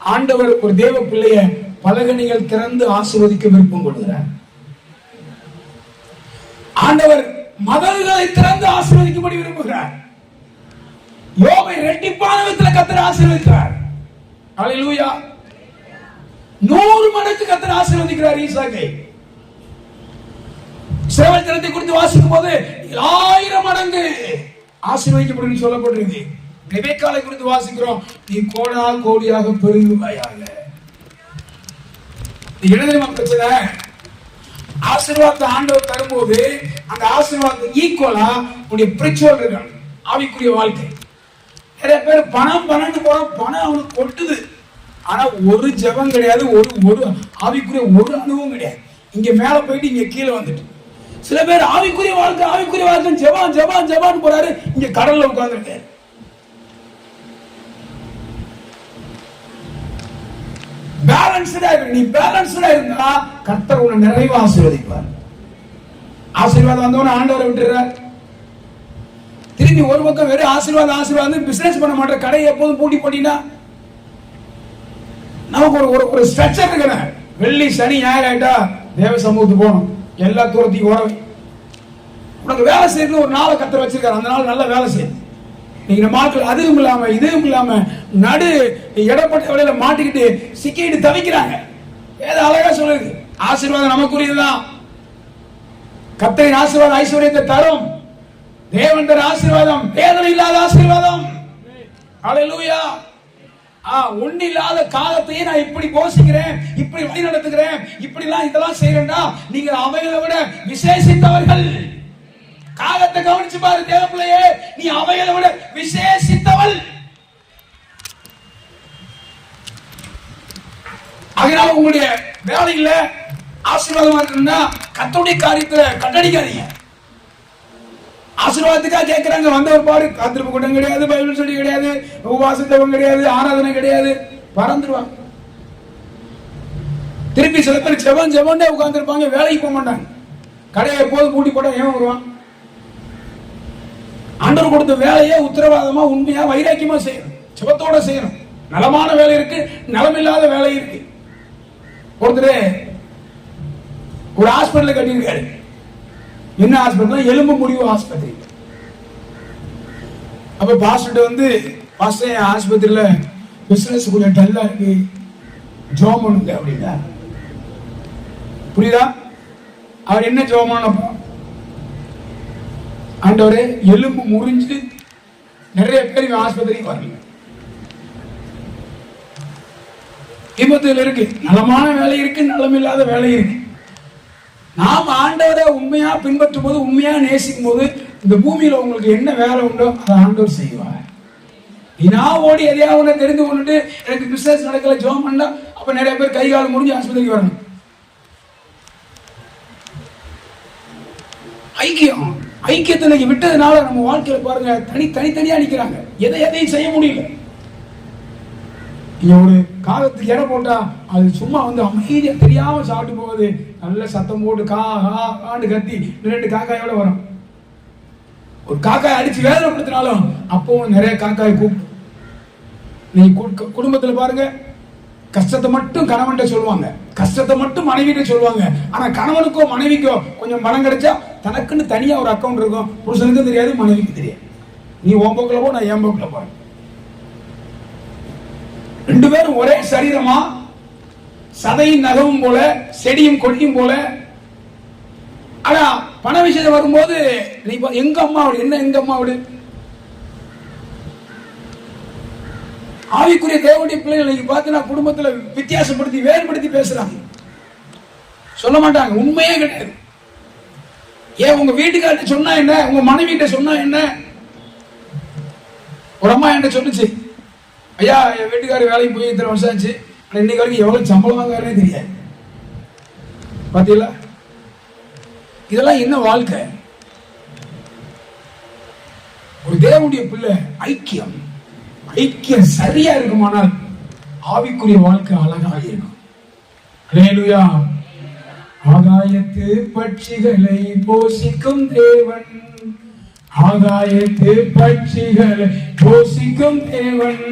ஆண்டவர் ஒரு தேவ பிள்ளைய பலகணிகள் திறந்து ஆசீர்வதிக்க விருப்பம் கொள்கிறார். ஆண்டவர் மதல்களை திறந்து ஆசீர்வதிக்கும்படி விரும்புகிறார். யோபை இரட்டிப்பான விதத்தில் கர்த்தர் ஆசீர்வதிக்கிறார். ஹல்லேலூயா. 100 மடங்கு கர்த்தர் ஆசீர்வதிக்கிறார் ஈசாக்கை. இஸ்ரவேல் ஜனத்தை குறித்து வாசிக்கும் போது 1000 மடங்கு ஆசீர்வதிக்கப்படும் சொல்லப்பட்டிருக்கு. ரெபெக்காளை குறித்து வாசிக்கிறோம், நீ கோடா கோடியாக பெருகுவாயாக. இடது பிரச்சனை, ஆசீர்வாதத்தை ஆண்டவர் தரும்போது அந்த ஆசீர்வாதத்தை ஈக்குவலா உடைய பிரிச்சுவல் இருக்காங்க. ஆவிக்குரிய வாழ்க்கை நிறைய பேர் பணம் பணம்னு போறோம், பணம் அவனுக்கு கொட்டுது. ஆனா ஒரு ஜெபம் கிடையாது, ஒரு ஆவிக்குரிய ஒரு அனுபவம் கிடையாது. இங்க மேல போயிட்டு இங்க கீழே வந்துட்டு சில பேர் ஆவிக்குரிய வாழ்க்கை ஜெபம் ஜெபம் ஜெபான்னு போறாரு, இங்க கடல்ல உட்கார்ந்துருக்காரு. பேலன்ஸ்டா இருக்கு. நீ பேலன்ஸ்டா இருந்தா கர்த்தர் உன்னை நிறைய ஆசீர்வதிப்பார். ஆசீர்வாதம் வந்தவன ஆண்டவரை விட்டுறார். திரும்பி ஒரு பக்கம் வெறும் ஆசீர்வாதம் பிசினஸ் பண்ண மாட்டேன், கடையை எப்போதும் பூட்டி போட்டீங்கன்னா நமக்கு ஒரு ஸ்ட்ரக்சர் இருக்கு. வெள்ளி சனி ஞாயிறு ஆயிட்டா தேவ சமூகத்துக்கு போகணும், எல்லா தூரத்தையும் ஓரவை. உனக்கு வேலை செய்யறது ஒரு நாளை கர்த்தர் வச்சிருக்காரு, அந்த நாள் நல்ல வேலை செய்யும். நீங்க நம்ம ஆட்கள் அதுவும் இல்லாம இதுவும் இல்லாம நடு இடப்பட்ட வேலையில மாட்டிக்கிட்டு சிக்கிட்டு தவிக்கிறாங்க. ஏதோ அழகா சொல்லுது, ஆசீர்வாதம் நமக்குரியதுதான். கர்த்தரின் ஆசீர்வாதம் ஐஸ்வர்யத்தை தரும். தேவன் தர ஆசீர்வாதம் வேதனை இல்லாத ஆசீர்வாதம். ஹல்லேலூயா. ஒண்ணு இல்லாத காலத்தையே நான் இப்படி போசிக்கிறேன், இப்படி வழி நடத்துகிறேன், இப்படி எல்லாம் இதெல்லாம் செய்யறேன்னா நீங்க அவைகளை விட விசேஷித்தவர்கள். காலத்தை கவனிச்சு பாரு தேவ பிள்ளையே, நீ அவைகளை விட விசேஷித்தவள். அதனால உங்களுடைய வேலையில ஆசீர்வாதமா இருக்குன்னா கர்த்தருடைய காரியத்துல கட்டடிக்காதீங்க. ஆசீர்வாதத்துக்காக கேட்கிறாங்க, வந்தவர் பாரு காத்திருப்பு கூட்டம் கிடையாது, பைபிள் ஸ்டடி கிடையாது, உபவாசத்தவம் கிடையாது, ஆராதனை கிடையாது, பறந்துருவாங்க. திருப்பி சில பேர் ஜெபம் ஜெபம்னே உட்கார்ந்துருப்பாங்க, வேலைக்கு போக மாட்டாங்க. கடையை எப்போது பூட்டி போட்டா ஏன் வருவான்? ஆண்டவர் கொடுத்த வேலையை உத்தரவாதமா உண்மையா வைராக்கியமா செய்யணும், ஜெபத்தோட செய்யணும். நலமான வேலை இருக்கு, நலமில்லாத வேலை இருக்கு. ஒருத்தர் ஒரு ஹாஸ்பிட்டல் கட்டியிருக்காரு. என்ன ஹாஸ்பிட்டல்? எலும்பு முறிவு ஆஸ்பத்திரி. அப்ப பாஸ்டர் வந்து பாஸ்டர் ஆஸ்பத்திரியில பிசினஸ் கொஞ்சம் டல்லா இருக்கு, ஜோம் பண்ணுங்க அப்படின்னா. புரியுதா? அவர் என்ன ஜோம் பண்ண? ஆண்டவரே எலும்பு முறிஞ்சு நிறைய பேர் ஆஸ்பத்திரிக்கு வரல, விபத்துல இருக்கு, நலமான வேலை இருக்கு, நலமில்லாத வேலை இருக்கு. நாம் ஆண்டவரை உண்மையா பின்பற்றும் போது, உண்மையா நேசிக்கும் போது, இந்த பூமியில உங்களுக்கு என்ன வேலை உண்டோ அதை ஆண்டவர் செய்வார். நான் ஓடி எதையாவது தெரிந்து கொண்டுட்டு எனக்கு பிசினஸ் நடக்கல ஜோம் பண்ணா, அப்ப நிறைய பேர் கை காலம் முடிஞ்சு ஆஸ்பத்திரிக்கு வரணும். ஐக்கியத்தை நீங்க விட்டதுனால நம்ம வாழ்க்கையில பாருங்க தனித்தனியா நிக்கிறாங்க, எதையும் செய்ய முடியல. ஒரு காகத்துக்கு எடை போட்டா அது சும்மா வந்து அமைதியா தெரியாம சாப்பிட்டு போகுது, நல்ல சத்தம் போட்டு காண்டு கத்தி 2 காக்காயோட வரும். ஒரு காக்காய் அடிச்சு வேதனைப்படுத்தினாலும் அப்பவும் நிறைய காக்காய் கூப்பிடும். நீங்க குடும்பத்துல பாருங்க, கஷ்டத்தை மட்டும் கணவன்கிட்ட சொல்லுவாங்க, கஷ்டத்தை மட்டும் மனைவிட்ட சொல்லுவாங்க. ஆனா கணவனுக்கோ மனைவிக்கோ கொஞ்சம் பணம் கிடைச்சா தனக்குன்னு தனியா ஒரு அக்கௌண்ட் இருக்கும், புருஷனுக்கும் தெரியாது, மனைவிக்கு தெரியாது. நீ உன் போக்குல போ, நான் என் போக்குல போறேன். 2 பேரும் ஒரே சரீரமா, சதையும் நகமும் போல, செடியும் கொடியும் போல. ஆனா பண விஷயம் வரும்போது நீ எங்க அம்மா விடு, என்ன எங்க அம்மா விடு. ஆவிக்குரிய தேவனுடைய பிள்ளைகள் நீங்க பார்த்தீங்கன்னா குடும்பத்துல வித்தியாசப்படுத்தி வேறுபடுத்தி பேசுறாங்க, சொல்ல மாட்டாங்க, உண்மையே கிடையாது. ஏன் உங்க வீட்டுக்கார்ட்ட சொன்னா என்ன, உங்க மனைவி கிட்ட சொன்னா என்ன? ஒரு அம்மா என்கிட்ட சொன்னுச்சு, ஐயா என் வீட்டுக்காரர் வேலைக்கு போய் இத்தனை வருஷம் ஆச்சு, இன்னைக்கு வரைக்கும் எவ்வளவு சம்பளம் வாங்குறாருனே தெரியாது. பாத்தீங்களா, இதெல்லாம் என்ன வாழ்க்கை? ஒரு தேவனுடைய பிள்ளை ஐக்கியம் சரியா இருக்குமானால் ஆவிக்குரிய வாழ்க்கை அழகாக இருக்கும். ஹல்லேலூயா. ஆகாயத்து பட்சிகளை போஷிக்கும் தேவன், ஆகாயத்து பட்சிகளை போஷிக்கும் தேவன்,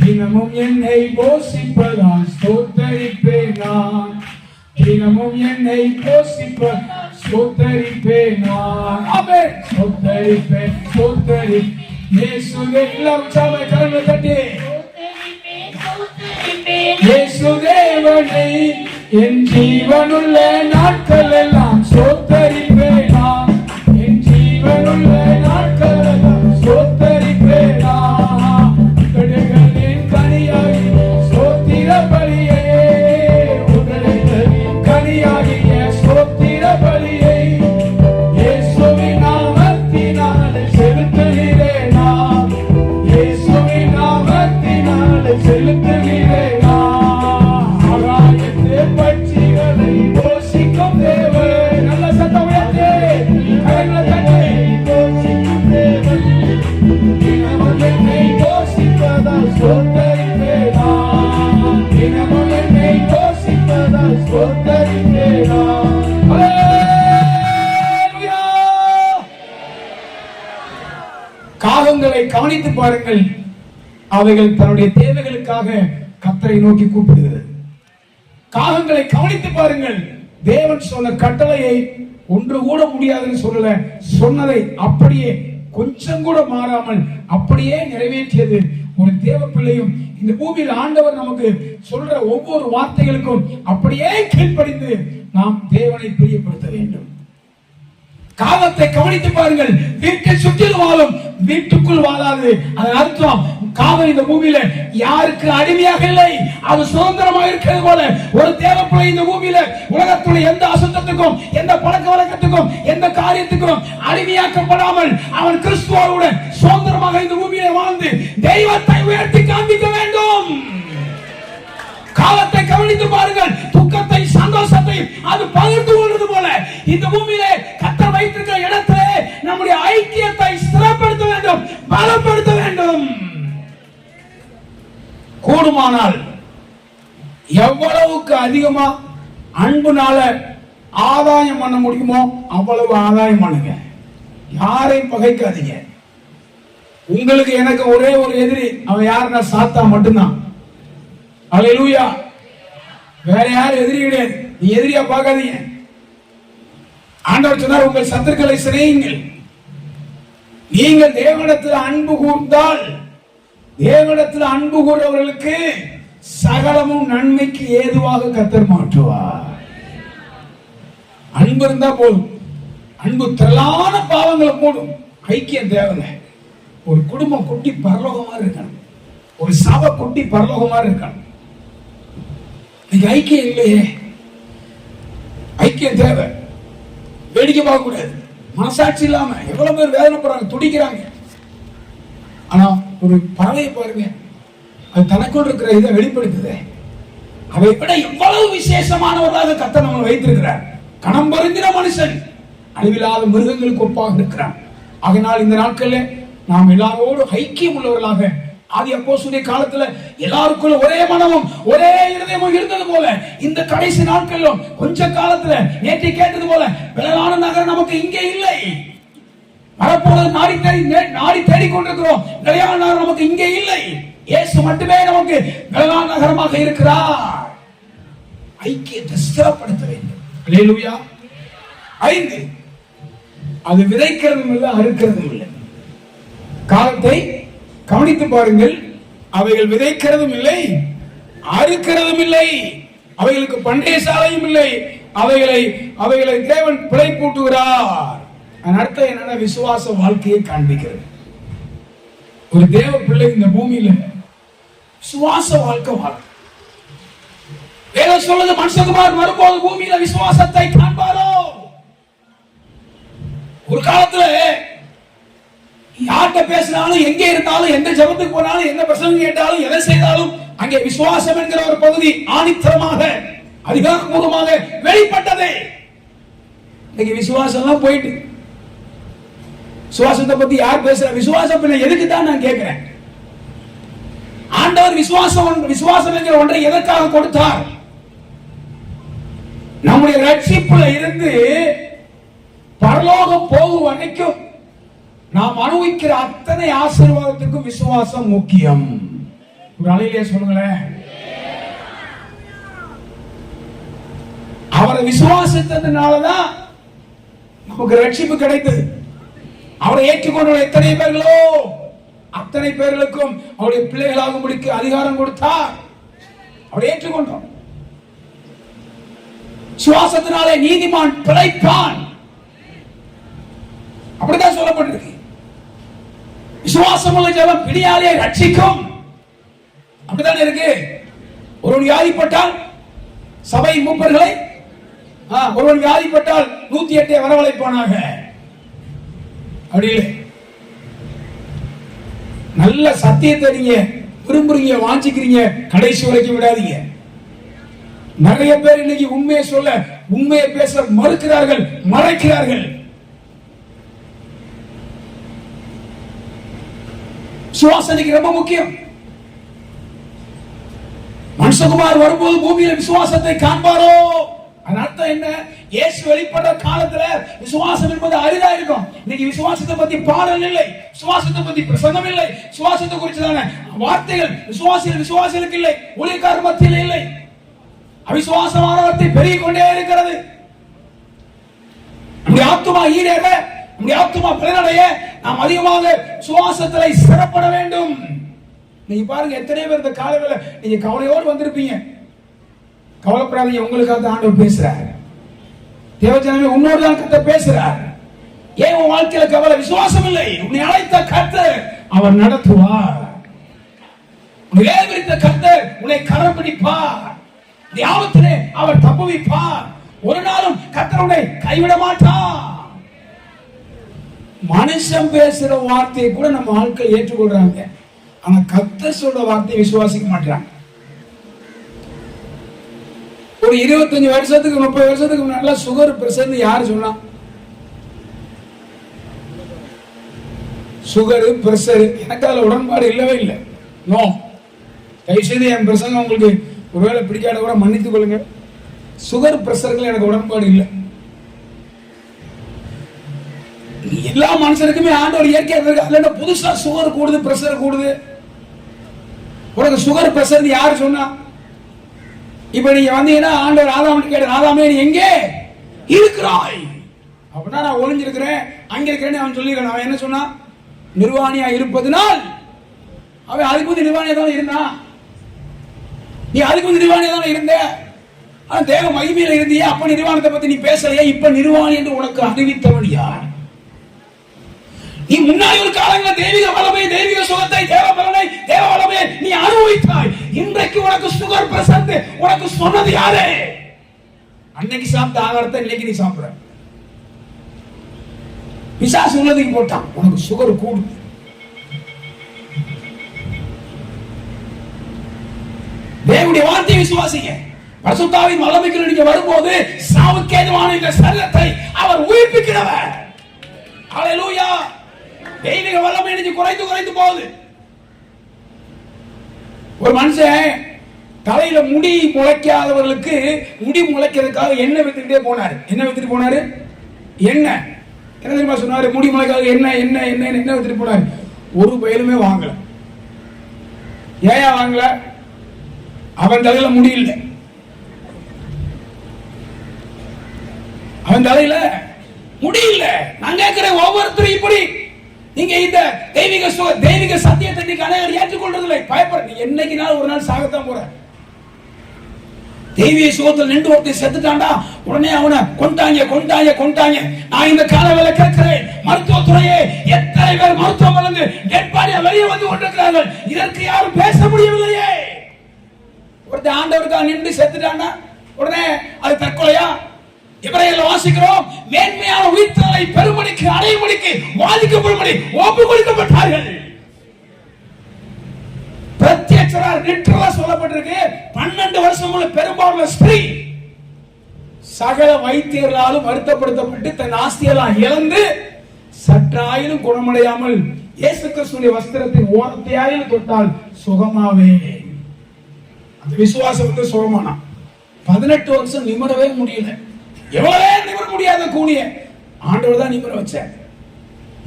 தினமும் என்னை போஷிப்பதால் ஸ்தோத்தரிப்பேன் நான், தினமும் என்னை போஷிப்பதால் ஸ்தோத்தரிப்பேன் நான். ஆமென். ஸ்தோத்தரிப்பேன், இயேசுவே. எல்லாம் சாம கரங்களை தட்டி இயேசு தேவனை என் ஜீவனுள்ள நாட்கள் எல்லாம் ஸ்தோத்தரிப்பேன் நான், என் ஜீவனுள்ள நாட்கள் எல்லாம் ஸ்தோத்தரிப்பேன் நான். உதடுகளின் கனியாகி ஸ்தோத்திர பலியே, உதடுகளின் கனியாகிய ஸ்தோத்திர பலியை இயேசுவின் நாமத்தினாலே செலுத்துகிறேன் நான், இயேசுவின் நாமத்தினாலே செலுத்துகிறேன் நான். ஆகாயத்து பட்சிகளை போஷிக்கும் தேவன், நல்ல சத்தம் உயர்த்தி கரங்களை தட்டி போஷிக்கும் தேவன், தினமும் என்னை போஷிப்பதால் ஸ்தோத்தரிப்பேன் நான், தினமும் என்னை போஷிப்பதால் ஸ்தோத்தரிப்பேன் நான். ஹல்லேலூயா. காகங்களை கவனித்து பாருங்கள், அவைகள் தன்னுடைய தேவைகளுக்காக கர்த்தரை நோக்கி கூப்பிடுகிறது. காகங்களை கவனித்து பாருங்கள், தேவன் சொன்ன கட்டளையை ஒன்று கூட முடியாதுன்னு சொல்லல, சொன்னதை அப்படியே கொஞ்சம் கூட மாறாமல் அப்படியே நிறைவேற்றியது. ஒரு தேவ பிள்ளையும் இந்த பூமியில் ஆண்டவர் நமக்கு சொல்ற ஒவ்வொரு வார்த்தைகளுக்கும் அப்படியே கீழ்ப்படிந்து நாம் தேவனை பிரியப்படுத்த வேண்டும். காகத்தை கவனித்து பாருங்கள், வீட்டை சுற்றிலும் வாழும், வீட்டுக்குள் வாழாது. அதன் அர்த்தம் காகம் இந்த பூமியில யாருக்கு அடிமையாக இல்லை, அது சுதந்திரமாக இருக்கிறது போல ஒரு தேவப்பிள்ளை இந்த பூமியில உலகத்துடைய எந்த அசுத்தத்துக்கும், எந்த பழக்க வழக்கத்துக்கும், எந்த காரியத்துக்கும் அடிமையாக்கப்படாமல் அவன் கிறிஸ்துவோடு சுதந்திரமாக இந்த பூமியில வாழ்ந்து தெய்வத்தை உயர்த்தி காண்பிக்க வேண்டும். காலத்தை கவனித்து பாருங்கள், துக்கத்தை சந்தோஷத்தை அது பகிர்ந்து கொள்வது போல இந்த பூமியிலே கர்த்தர் வைத்திருக்கிற இடத்திலே நம்முடைய ஐக்கியத்தை ஸ்திரப்படுத்த வேண்டும், பலப்படுத்த வேண்டும். கூடுமானால் எவ்வளவுக்கு அதிகமா அன்புனால ஆதாயம் பண்ண முடியுமோ அவ்வளவு ஆதாயம் பண்ணுங்க. யாரையும் பகைக்காதீங்க. உங்களுக்கு எனக்கு ஒரே ஒரு எதிரி, அவன் யாருன்னா சாத்தா மட்டும்தான். அல்லேலூயா. வேற யாரும் எதிரி கிடையாது. நீ எதிரியா பார்க்காதீங்க. ஆண்டவர் சொன்னார், உங்கள் சத்துருக்களை சிநேகியுங்கள். நீங்கள் தேவனிடத்தில் அன்பு கூர்ந்தால், தேவனிடத்தில் அன்பு கூர்றவர்களுக்கு சகலமும் நன்மைக்கு ஏதுவாக கர்த்தர் மாற்றுவார். அன்பு இருந்தா போதும். அன்பு திரளான பாவங்களை மூடும். ஐக்கியம் தேவை. ஒரு குடும்பம் குட்டி பரலோகமா இருக்கணும், ஒரு சபை குட்டி பரலோகமா இருக்கணும். ஐக்கியம் இல்லையே. ஐக்கியம் தேவை. வேடிக்கை பார்க்க கூடாது. மனசாட்சி இல்லாம எவ்வளவு பேர் வேதனைப்படுறாங்க, துடிக்கிறாங்க. ஆனா ஒரு பறவையை பாருங்க, அது தனக்குள் இருக்கிற இதை வெளிப்படுத்துது. அதை விட எவ்வளவு விசேஷமானவர்களாக கர்த்தர் நம்மை வைத்திருக்கிறார். கணம் பொருந்தின மனுஷன் அழிவில்லாத மிருகங்களுக்கு ஒப்பாக இருக்கிறான். அதனால் இந்த நாட்களில் நாம் எல்லாரோடு ஐக்கியம் உள்ளவர்களாக, ஆதி அப்போஸ்தலருடைய காலத்துல எல்லாருக்குள்ள ஒரே மனமும் ஒரே இருதயமும் இருந்தது போல இந்த கடைசி நாட்களிலும் கொஞ்ச காலத்துல நேற்று கேட்டது போல விலகான நகரம் நமக்கு இங்கே இல்லை. வரப்போது நாடி தேடிக்கொண்டிருக்கிறோம். நிலையான நகரம் நமக்கு இங்கே இல்லை. இயேசு மட்டுமே நமக்கு விலகான நகரமாக இருக்கிறார். ஐக்கியத்தை ஸ்திரப்படுத்த வேண்டும். அல்லேலூயா. 5, அது விதைக்கிறதும் இல்லை, அறுக்கிறதும் இல்லை. காலத்தை கவனித்து பாருங்கள், அவைகள் விதைக்கிறதும் இல்லை, அறுக்கிறதும் இல்லை. அவைகளுக்கு பண்டைய சாலையும் இல்லை. அவைகளை தேவன் பிழை பூட்டுகிறார். அர்த்தம் என்னன்னா விசுவாச வாழ்க்கையை காண்பிக்கிறது. ஒரு தேவ பிள்ளை இந்த பூமியில விசுவாச வாழ்க்கை வாழ வேதம் சொல்லுது, மனுஷகுமார் வரும்போது பூமியில விசுவாசத்தை காண்பாரோ. ஒரு காலத்துல யார்கிட்ட பேசினாலும், எங்கே இருந்தாலும், எந்த ஜெபத்துக்கு போனாலும், எந்த பிரசங்கம் கேட்டாலும், எதை செய்தாலும் அங்கே விசுவாசம் என்கிற ஒரு பகுதி ஆணித்தரமாக அதிகாரப்பூர்வமாக வெளிப்பட்டது. இன்னைக்கு விசுவாசம் எல்லாம் போயிட்டு, விசுவாசத்தை பத்தி யார் பேசுற? விசுவாசம் பின்ன எதுக்கு தான் நான் கேட்கிறேன். ஆண்டவர் விசுவாசம் என்கிற ஒன்றை எதற்காக கொடுத்தார்? நம்முடைய ரட்சிப்புல இருந்து பரலோகம் போகும் வரைக்கும் நாம் அனுபவிக்கிற அத்தனை ஆசீர்வாதத்துக்கும் விசுவாசம் முக்கியம். ஒரு அலையிலே சொல்லுங்களேன். அவரை விசுவாசித்ததுனாலதான் நமக்கு ரட்சிப்பு கிடைத்தது. அவரை ஏற்றுக்கொண்ட எத்தனை பேர்களோ அத்தனை பேர்களுக்கும் அவருடைய பிள்ளைகளாகும்படிக்கு அதிகாரம் கொடுத்தார். அவரை ஏற்றுக்கொண்டோம். விசுவாசத்தினாலே நீதிமான் பிழைப்பான், அப்படிதான் சொல்லப்பட்டிருக்கு. விசுவாசமுள்ள ஜெபம் பிணியாளியை ரட்சிக்கும், அப்படிதான் இருக்கு. ஒருவன் வியாதிப்பட்டால் சபை மூப்பர்களை, ஒருவன் வியாதிப்பட்டால் 108 வரவழைப்பானாக. அப்படி இல்லை. நல்ல சத்தியத்தை நீங்க விரும்புறீங்க, வாஞ்சிக்கிறீங்க, கடைசி வரைக்கும் விடாதீங்க. நிறைய பேர் இன்னைக்கு உண்மையை சொல்ல, உண்மையை பேச மறுக்கிறார்கள், மறைக்கிறார்கள். விசுவாசத்துக்கு ரொம்ப முக்கியம். மனுஷகுமார் வரும்போது பூமியில விசுவாசத்தை காண்பாரோ? அர்த்தம் என்ன? இயேசு வெளிப்பட்ட காலத்துல விசுவாசம் என்பது அரிதா இருக்கும். இன்னைக்கு விசுவாசத்தை பத்தி பாடல் இல்லை, விசுவாசத்தை பத்தி பிரசங்கம் இல்லை, விசுவாசத்தை குறிச்சதான வார்த்தைகள் விசுவாசிகளுக்கு இல்லை, ஊழியக்காரர் மத்தியில் இல்லை. அவிசுவாசமான வார்த்தை பெருகிக் கொண்டே இருக்கிறது. நம்முடைய ஆத்துமா ஈடேற, நம்முடைய ஆத்துமா பலனடைய நாம் அதிகமாக விசுவாசத்திலே சிறப்பட வேண்டும். நீங்க பாருங்க, எத்தனை பேர் இந்த காலையில நீங்க கவலையோடு வந்திருப்பீங்க. கவலைப்படாதீங்க, உங்களுக்காக ஆண்டவர் பேசுறார். தேவஜனமே, உன்னோடு தான் கர்த்தர் பேசுறார். ஏன் உன் வாழ்க்கையில கவலை? விசுவாசம் இல்லை. உன்னை அழைத்த கர்த்தர் அவர் நடத்துவார். உன்னை ஏற்படுத்த கர்த்தர் உன்னை கரம் பிடிப்பார். ஆபத்திலே அவர் தப்புவிப்பார். ஒரு நாளும் கர்த்தர் உன்னை கைவிட மாட்டார். மனுஷன் பேசுற வார்த்தையை கூட நம்ம ஆட்கள் ஏற்றுக்கொள்றாங்க. ஆனா கர்த்தர் சொல்ற வார்த்தையை விசுவாசிக்க மாட்டாங்க. ஒரு 25 வருஷத்துக்கு 30 வருஷத்துக்கு முன்னாடி சுகர் பிரஷர் யாரு சொன்னா? சுகர் பிரஷர் எனக்கு அதுல உடன்பாடு இல்லவே இல்லை. நோ, தயவுசெய்து என் பிரசங்கம் உங்களுக்கு ஒருவேளை பிடிக்காத கூட மன்னித்துக் கொள்ளுங்க. சுகர் பிரஷர்கள் எனக்கு உடன்பாடு இல்லை. எல்லா மனுஷனுக்குமே ஆண்டவர் இயற்கை புதுசா சுகர் கூடுது, பிரஷர் கூடுது. உனக்கு சுகர் பிரஷர் யாரு சொன்னா? இப்ப நீங்க வந்தீங்கன்னா ஆண்டவர் ஆதாம் கேட்டு, ஆதாமே நீ எங்கே இருக்கிறாய்? அப்படின்னா நான் ஒளிஞ்சிருக்கிறேன், அங்க இருக்கிறேன்னு அவன் சொல்லிருக்கான். அவன் என்ன சொன்னா? நிர்வாணியா இருப்பதுனால். அவன் அதுக்கு வந்து நிர்வாணியா தான் இருந்தான். நீ அதுக்கு வந்து நிர்வாணியா தான் இருந்த. ஆனா தேவ மகிமையில இருந்தியா, அப்ப நிர்வாணத்தை பத்தி நீ பேசலையா? இப்ப நிர்வாணி என்று உனக்கு அறிவித்தவன் யார்? நீ முன்னாடி ஒரு காலங்களில் தெய்வீக வல்லமை, தெய்வீக சுகத்தை, தேவ பலனை, தேவ வல்லமை நீ அனுபவித்தாய். இன்றைக்கு உனக்கு சுகர் பிரஷர் உனக்கு சொன்னது யாரு? அன்னைக்கு சாப்பிட்ட ஆகாரத்தை இன்னைக்கு நீ சாப்பிடுற. பிசாசு உள்ளதுக்கு போட்டான், உனக்கு சுகர் கூடும். தேவனுடைய வார்த்தையை விசுவாசிங்க. பரிசுத்தாவின் வல்லமைக்கு நீங்க வரும்போது சாவுக்கேதுவான இந்த சரீரத்தை அவர் உயிர்ப்பிக்கிறவர். ஹல்லேலூயா. தெய்வீக வல்லமை இன்னைக்கு குறைந்து போகுது. ஒரு மனுஷன் தலையில முடி முளைக்காதவர்களுக்கு முடி முளைக்கிறதுக்காக எண்ணெய் வித்துக்கிட்டே போனாரு. என்ன வித்துட்டு போனாரு? எண்ணெய். என்ன தெரியுமா சொன்னாரு? முடி முளைக்காத எண்ணெய் வித்துட்டு போனாரு. ஒரு பயலுமே வாங்கல. ஏன் வாங்கல? அவன் தலையில முடி இல்லை. அவன் தலையில முடி இல்லை. நான் கேட்கிறேன், ஒவ்வொருத்தரும் இப்படி நீங்க இந்த தெய்வீக சத்தியத்தை நீங்க அனைவரும் ஏற்றுக்கொள்றதில்லை. பயப்பட, நீ என்னைக்கு நாள் ஒரு நாள் சாகத்தான் போற. தெய்வீக சுகத்தில் நின்று ஒருத்தர் செத்துட்டாண்டா, உடனே அவனை கொண்டாங்க. நான் இந்த காலவேளை கேட்கிறேன், மருத்துவத்துறையே எத்தனை பேர் மருத்துவம் வளர்ந்து டெட் பாடியா வெளியே வந்து கொண்டிருக்கிறார்கள். இதற்கு யாரும் பேச முடியவில்லையே. ஒருத்தர் ஆண்டவருக்காக நின்று செத்துட்டாண்டா, உடனே அது தற்கொலையா? எபிரேயர்ல வாசிக்கிறோம், மேன்மையான உயிர்த்தலை பெருமடிக்கு அடையும்படிக்கு வாதிக்கப்படும்படி ஒப்பு கொடுக்கப்பட்டார்கள். பிரத்யட்சரால் லிட்டரலா சொல்லப்பட்டிருக்கு. 12 வருஷம் உள்ள பெரும்பாலான ஸ்திரீ சகல வைத்தியர்களாலும் வருத்தப்படுத்தப்பட்டு தன் ஆஸ்தியெல்லாம் இழந்து சற்றாயிலும் குணமடையாமல் இயேசு கிறிஸ்துவின் வஸ்திரத்தின் ஓரத்தையாயிலும் தொட்டால் சுகமாவே. அந்த விசுவாசம் வந்து சுகமானா. 18 வருஷம் நிமிரவே முடியல. எவ்வளவே நிமிர முடியாத கூனிய ஆண்டவர் தான் நிமிர வச்சார்.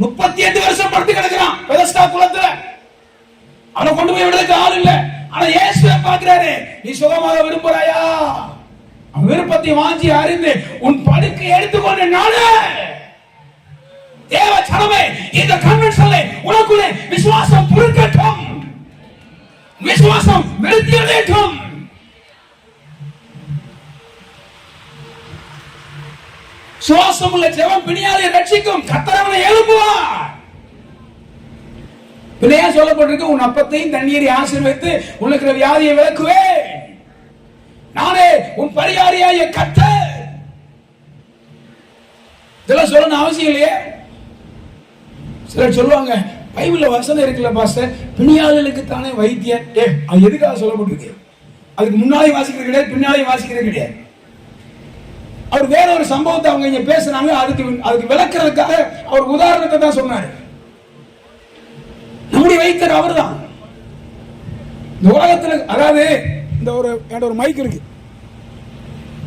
38 வருஷம் படுத்து கிடக்கிறான் பெதஸ்தா குளத்துல. அவனை கொண்டு போய் விடுறதுக்கு ஆள் இல்ல. ஆனா இயேசுவை பார்க்கிறாரு. நீ சுகமாக விரும்புறாயா? அவன் விருப்பத்தை வாஞ்சி அறிந்து உன் படுக்கை எடுத்துக்கொண்டு நாடு. தேவ சனமே, இந்த கன்வென்ஷன்ல உனக்குள்ளே விசுவாசம் புரிக்கட்டும், விசுவாசம் விருத்தியடையட்டும். சுவாசம் உள்ள ஜெபம் பிணியாளை ரட்சிக்கும். கர்த்தர் அவனை எழுப்புவார். பிள்ளையா சொல்லப்பட்டிருக்கு, உன் அப்பத்தையும் தண்ணீரை ஆசீர்வதித்து உனக்கு வியாதியை விலக்குவேன். நானே உன் பரிகாரியாகிய கர்த்தர். இதெல்லாம் சொல்லணும் அவசியம் இல்லையே. சிலர் சொல்லுவாங்க, பைபிள்ல வசனம் இருக்குல்ல பாஸ்டர், பிணியாளர்களுக்கு தானே வைத்தியர். அது எதுக்காக சொல்லப்பட்டிருக்கு? அதுக்கு முன்னாலே வாசிக்கிறது கிடையாது, பின்னாலே வாசிக்கிறது கிடையாது. அவர் வேற ஒரு சம்பவத்தை அவங்க இங்க பேசுறாங்க. அதுக்கு விளக்குறதுக்காக அவர் உதாரணத்தை தான் சொன்னாரு. நம்முடைய வைத்தியர் அவர் தான். இந்த உலகத்துல, அதாவது இந்த ஒரு மைக் இருக்கு.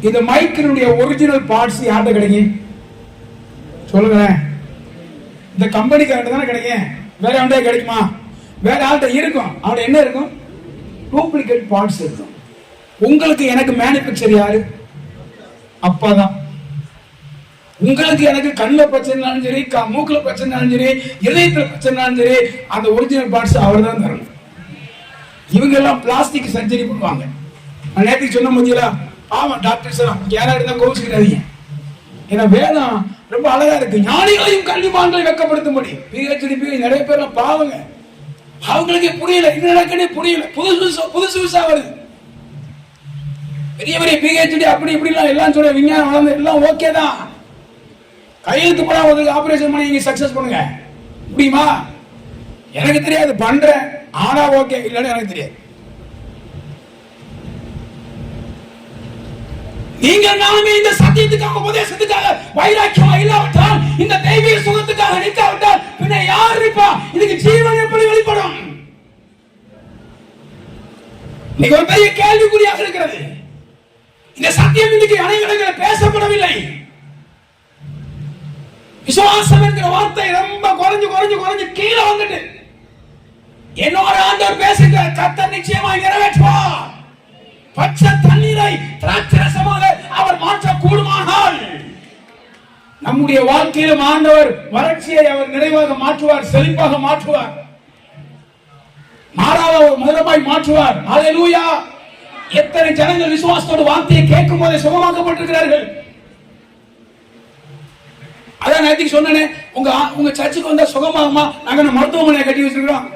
இந்த மைக்கினுடைய ஒரிஜினல் பார்ட்ஸ் யார்கிட்ட கிடைக்கும் சொல்லுங்க? இந்த கம்பெனிக்காரன் தானே கிடைக்கும். வேற யார்கிட்ட கிடைக்குமா? வேற ஆள்கிட்ட இருக்கும். அவன் என்ன இருக்கும்? டூப்ளிகேட் பார்ட்ஸ் இருக்கும். உங்களுக்கு எனக்கு மேனுஃபேக்சர் யாரு? அப்பாதான். உங்களுக்கு எனக்கு கண்ணுல பிரச்சனைனாலும் சரி, மூக்குல பிரச்சனைனாலும் சரி, இதயத்துல பிரச்சனைனாலும் சரி, அந்த ஒரிஜினல் பார்ட்ஸ் அவர் தான் தரணும். இவங்க எல்லாம் பிளாஸ்டிக் சர்ஜரி பண்ணுவாங்க. நான் நேற்றுக்கு சொன்ன முடியல. ஆமா டாக்டர்ஸ் எல்லாம் யாராவது தான் கோவிச்சுக்கிறாதீங்க. ஏன்னா வேதம் ரொம்ப அழகா இருக்கு. ஞானிகளையும் கல்விமான்களை வெட்கப்படுத்தும்படி PhD நிறைய பேர் பாவங்க. அவங்களுக்கு புரியல, என்ன நடக்குன்னு புரியல. புதுசா வருது. பெரிய பெரிய PhD அப்படி இப்படி எல்லாம் சொல்ற விஞ்ஞானம் வளர்ந்து எல்லாம் ஓகே தான். கையெழுத்து போட ஒரு ஆபரேஷன் பண்ணி நீங்க சக்சஸ் பண்ணுங்க முடியுமா? எனக்கு தெரியாது, பண்றேன். ஆனா ஓகே, இல்லன்னு எனக்கு தெரியாது. நீங்கள் நானுமே இந்த சத்தியத்துக்காக, உபதேசத்துக்காக வைராக்கியமா இல்லாவிட்டால், இந்த தெய்வீக சுகத்துக்காக நிற்காவிட்டால் பின்ன யார் இருப்பா? இதுக்கு ஜீவன் எப்படி வெளிப்படும்? இன்னைக்கு ஒரு பெரிய கேள்விக்குறியாக இருக்கிறது. இந்த சத்தியம் இன்னைக்கு அனைவரும் பேசப்படவில்லை. விசுவாசம் என்கிற வார்த்தை ரொம்ப குறைஞ்சு கீழே வந்துட்டு, என்னோட ஆண்டவர் பேசுகிற கர்த்தர் நிச்சயமாக நிறைவேற்றுவார். பச்சை தண்ணீரை திராட்சரசமாக அவர் மாற்ற கூடுமானால், நம்முடைய வாழ்க்கையிலும் ஆண்டவர் வறட்சியை அவர் நிறைவாக மாற்றுவார், செழிப்பாக மாற்றுவார், மாறாத ஒரு மதுரமாய் மாற்றுவார். ஹல்லேலூயா! எத்தனை ஜனங்கள் விசுவாசத்தோடு வார்த்தையை கேட்கும் போதே சுகமாக்கப்பட்டிருக்கிறார்கள். அதான் நேற்றுக்கு சொன்னேன், உங்க சர்ச்சுக்கு வந்தா சுகமாகுமா? நாங்க மருத்துவமனையை கட்டி வச்சிருக்கிறோம்.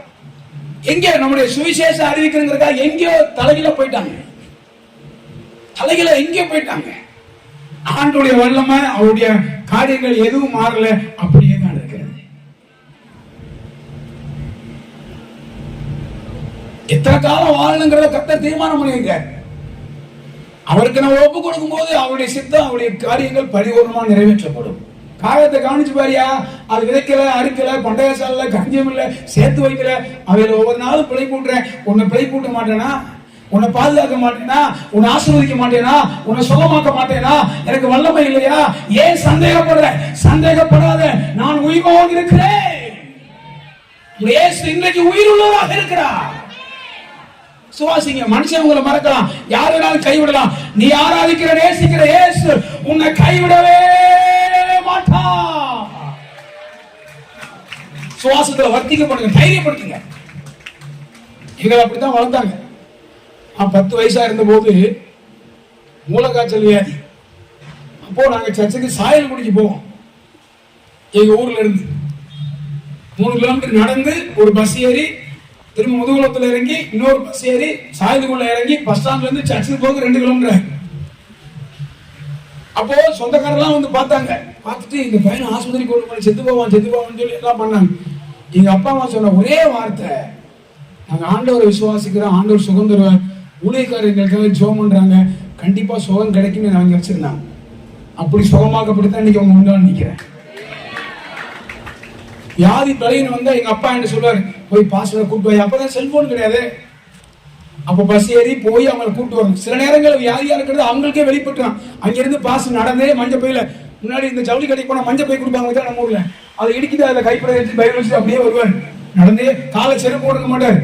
எங்க நம்முடைய சுவிசேஷ அறிவிக்கிறதுக்காக எங்கேயோ தலைகீழ போயிட்டாங்க. தலைகீழ எங்கேயோ போயிட்டாங்க. ஆண்டோடைய வல்லமை, அவருடைய காரியங்கள் எதுவும் மாறல, அப்படியே தான் இருக்கிறது. எத்தனை காலம் வாழணுங்கிறத கர்த்தர் தீர்மானம் பண்ணியிருக்கார். அவருக்கு நம்ம ஒப்பு கொடுக்கும் போது அவருடைய சித்தம், அவருடைய காரியங்கள் பரிபூர்ணமா நிறைவேற்றப்படும். காகத்தை கவனிச்சு பாரியா, அது விதைக்கல, அறுக்கல, பண்டைய சால, கஞ்சியம் இல்ல, சேர்த்து வைக்கல. அவையில ஒவ்வொரு நாளும் பிழை கூட்டுறேன். உன்னை பிழை கூட்ட மாட்டேனா? உன்னை பாதுகாக்க மாட்டேனா? உன்னை ஆசீர்வதிக்க மாட்டேனா? உன்னை சுகமாக்க மாட்டேனா? எனக்கு வல்லமை இல்லையா? ஏன் சந்தேகப்படுற? சந்தேகப்படாத, நான் உயிரோடு இருக்கிறேன். இயேசு இன்றைக்கு உயிருள்ளவராக இருக்கிறார். சுவாசிங்க. மனுஷன் உங்களை மறக்கலாம், யார் வேணாலும் கைவிடலாம். நீ ஆராதிக்கிற நேசிக்கிற இயேசு உன்னை கைவிடவே மாட்டான். சுவாசத்துல வர்த்திக்கப்படுங்க, தைரியப்படுத்துங்க. எங்களை அப்படித்தான் வளர்த்தாங்க. நான் 10 வயசா இருந்த போது மூலக்காய்ச்சல் வியாதி. அப்போ நாங்க சர்ச்சுக்கு சாயல்குடிக்கு போவோம். எங்க ஊர்ல இருந்து 3 கிலோமீட்டர் நடந்து ஒரு பஸ் ஏறி, திரும்ப முதுகுளத்துல இறங்கி இன்னொரு பஸ் ஏறி சாயலுக்குள்ள இறங்கி, பஸ் ஸ்டாண்ட்ல இருந்து சர்ச்சுக்கு போக 2 கிலோமீட்டர். அப்போ சொந்தக்காரெல்லாம் வந்து பார்த்தாங்க. பார்த்துட்டு இந்த பையன் ஆஸ்பத்திரி கொண்டு போய் செத்து போவான்னு சொல்லி எல்லாம் பண்ணாங்க. எங்க அப்பா அம்மா சொன்ன ஒரே வார்த்தை, நாங்க ஆண்டவரை விசுவாசிக்கிறோம், ஆண்டவர் சுகம் தருவார், ஊழியக்காரர்களுக்காக ஜெபம் பண்றாங்க, கண்டிப்பா சுகம் கிடைக்கும்னு அவங்க வச்சிருந்தாங்க. அப்படி சுகமாக்கப்படுத்தான் இன்னைக்கு அவங்க முன்னாடி நிக்கிறேன். வியாதி தலையின்னு வந்தா எங்க அப்பா என்ன சொல்லுவாரு, போய் பாஸ்டரை கூப்பிட்டு போய். அப்பதான் செல்போன் கிடையாது. அப்ப பஸ் ஏறி போய் அவங்களை கூப்பிட்டு வரணும். சில நேரங்கள் வியாதியா இருக்கிறது அவங்களுக்கே வெளிப்பட்டுறான். அங்கிருந்து பாஸ் நடந்தே மஞ்சள் பையில, முன்னாடி இந்த ஜவுளி கடைக்கு போனா மஞ்சள் பை கொடுப்பாங்க நம்ம ஊர்ல, அதை இடிக்கிட்டு அதை கைப்பட வச்சு பைபிள் வச்சு அப்படியே வருவார். நடந்தே காலை செருப்பு போட்டுக்க மாட்டார்,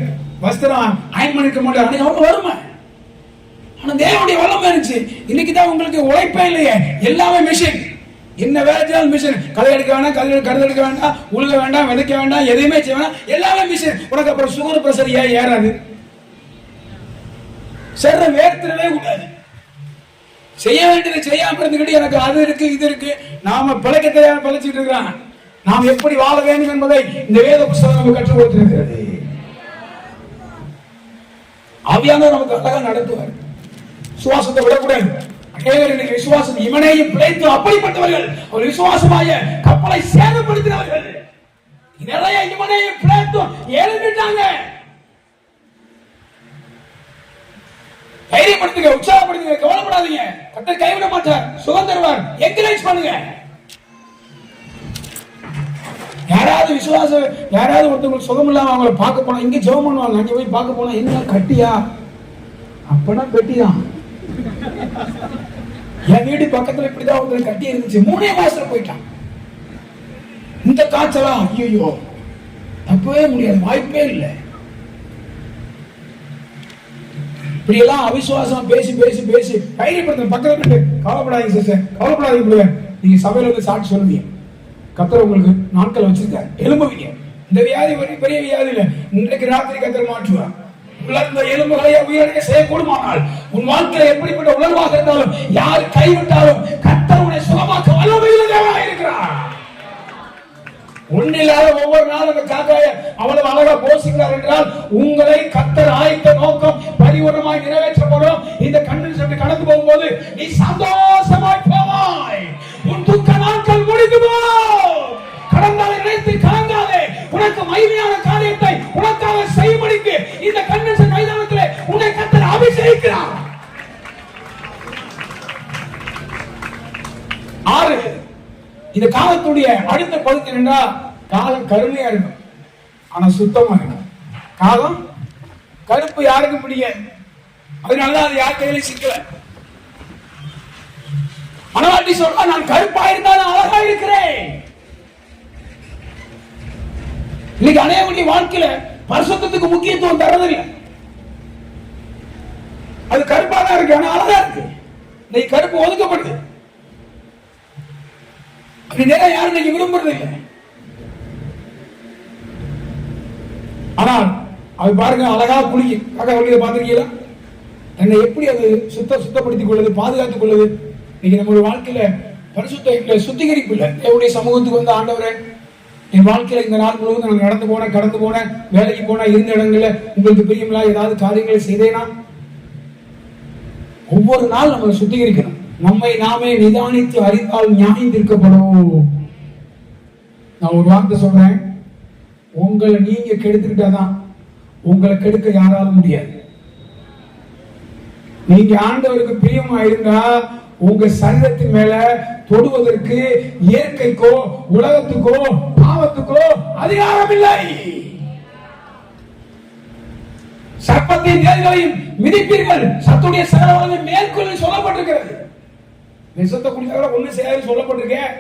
வஸ்திரம் அயன் பண்ணிருக்க மாட்டார். அன்னைக்கு அவங்க வருமா? ஆனா தேவனுடைய வல்லமை இருந்துச்சு. இன்னைக்குதான் உங்களுக்கு உழைப்பே இல்லையே, எல்லாமே மிஷின். என்ன வேலை செய்யலாம் மிஷின். களை எடுக்க வேண்டாம், கருது எடுக்க வேண்டாம், உழுக வேண்டாம், விதைக்க வேண்டாம், எதையுமே செய்ய வேண்டாம், எல்லாமே மிஷின். உனக்கு அப்புறம் சுகர் பிரஷர் ஏறாது, சரி வேர்த்திடவே கூடாது. செய்ய வேண்டியது செய்யாம இருந்துகிட்டு எனக்கு அது இருக்கு இது இருக்கு, நாம பிழைக்க தெரியாம பிழைச்சிட்டு இருக்கிறான். நாம் எப்படி வாழ வேண்டும் என்பதை இந்த வேத புத்தகம் நமக்கு கற்றுக் கொடுத்திருக்கிறது. ஆவியானவர் நமக்கு அழகா நடத்துவார். விசுவாசத்தை விடக்கூடாது. இன்னைக்கு விசுவாசம் இவனையும் பிழைத்து அப்படிப்பட்டவர்கள், ஒரு விசுவாசமாய கப்பலை சேதப்படுத்தினவர்கள் நிறைய இவனையும் பிழைத்தும் எழுந்துட்டாங்க. தைரியப்படுத்துங்க, உற்சாகப்படுத்துங்க, கவலைப்படாதீங்க. கர்த்தர் கைவிட மாட்டார், சுகம் தருவார். என்கரேஜ் பண்ணுங்க. யாராவது விசுவாசம், யாராவது ஒருத்தவங்களுக்கு சுகம் இல்லாம அவங்கள பார்க்க போனா, இங்க ஜெபம் பண்ணுவாங்க, அங்க போய் பார்க்க போனா, என்ன கட்டியா? அப்பனா பெட்டிதான். என் வீடு பக்கத்துல இப்படிதான் ஒருத்தர் கட்டி இருந்துச்சு, 3 மாசத்துல போயிட்டான். இந்த காய்ச்சலா? ஐயோ, தப்பவே முடியாது, வாய்ப்பே இல்லை. இப்படி எல்லாம் அவிசுவாசமா பேசி பேசி பேசி தைரியப்படுத்த பக்கத்துல கவலைப்படாதீங்க சிஸ்டர், கவலைப்படாதீங்க. நீங்க சபையில வந்து சாட்சி சொல்லுவீங்க, கர்த்தர் உங்களுக்கு நாட்கள் வச்சிருக்காரு, எழும்புவீங்க. இந்த வியாதி பெரிய வியாதி இல்ல, இன்றைக்கு ராத்திரி கர்த்தர் மாற்றுவார். உலர்ந்த எலும்புகளை உயிரிழக்க செய்யக்கூடுமானால் உன் வாழ்க்கையில எப்படிப்பட்ட உணர்வாக இருந்தாலும், யார் கைவிட்டாலும் கர்த்தர் உன்னை சுகமாக்க வல்லமையுள்ள தேவனாக இருக்கிறார். ஒன்னில்லாத ஒவ்வொரு நாளும் அந்த காக்காய அவ்வளவு அழகா போசிக்கிறார் என்றால், உங்களை கர்த்தர் ஆயத்த நோக்கம் பரிபூர்ணமாய் நிறைவேற்றப்படும். இந்த கன்வென்ஷன் கடந்து போகும்போது நீ சந்தோஷமாய் போவாய். உன் துக்க நாட்கள் முடிந்து போ. கடந்தாலே நினைத்து கலங்காதே. உனக்கு மகிமையான காரியத்தை உனக்காக செய்யும்படிக்கு இந்த கன்வென்ஷன் மைதானத்திலே உன்னை கர்த்தர் அபிஷேகிக்கிறார். 6 இந்த காலத்துடைய அடுத்த பகுதி என்னன்னா, காலம் கருமையா இருக்கும் ஆனா சுத்தமா இருக்கும். காலம் கருப்பு யாருக்கும் பிடிக்காது, அதனாலதான் அது யார் கையில சிக்கல. மனவாட்டி சொல்றா, நான் கருப்பா இருந்தாலும் அழகா இருக்கிறேன். இன்னைக்கு அநேகருடைய வாழ்க்கையில பரிசுத்தத்துக்கு முக்கியத்துவம் தரதில்லை. அது கருப்பா தான் இருக்கு, ஆனா அழகா இருக்கு. இன்னைக்கு கருப்பு ஒதுக்கப்படுது. நேரம் யாரும் இன்னைக்கு விரும்புறது இல்லை. ஆனால் அது பாருங்க, அழகா குளிக்கும். காக்கா குளிக்க பார்த்திருக்கீங்களா? என்னை எப்படி அது சுத்தப்படுத்திக் கொள்ளுது, பாதுகாத்துக் கொள்ளுது. இன்னைக்கு நம்மளுடைய வாழ்க்கையில பரிசுத்த இல்லை, சுத்திகரிப்பு இல்லை. தேவனுடைய சமூகத்துக்கு வந்து, ஆண்டவரே என் வாழ்க்கையில இந்த நாள் முழுவதும் நான் நடந்து போனேன், கடந்து போனேன், வேலைக்கு போனா, இருந்த இடங்கள்ல உங்களுக்கு பிரியமில்லா ஏதாவது காரியங்களை செய்தேனா, ஒவ்வொரு நாள் நம்மளை சுத்திகரிக்கணும். நம்மை நாமே நிதானித்து அறிந்தால் நியாயம் தீர்க்கப்படும். நான் ஒரு வார்த்தை சொல்றேன், உங்களை நீங்க கெடுத்துக்கிட்டாதான் உங்களை கெடுக்க யாராலும் முடியாது. நீங்க ஆண்டவருக்கு பிரியமா இருந்தா உங்க சரீரத்தின் மேல தொடுவதற்கு இயற்கைக்கோ உலகத்துக்கோ பாவத்துக்கோ அதிகாரம் இல்லை. சர்ப்பத்தின் தேள்களையும் மிதிப்பீர்கள், சத்துடைய சகலவனை மேற்கொள்ள சொல்லப்பட்டிருக்கிறது. விஷத்தை குடித்தா ஒண்ணு செய்யாது சொல்லப்பட்டிருக்கேன்.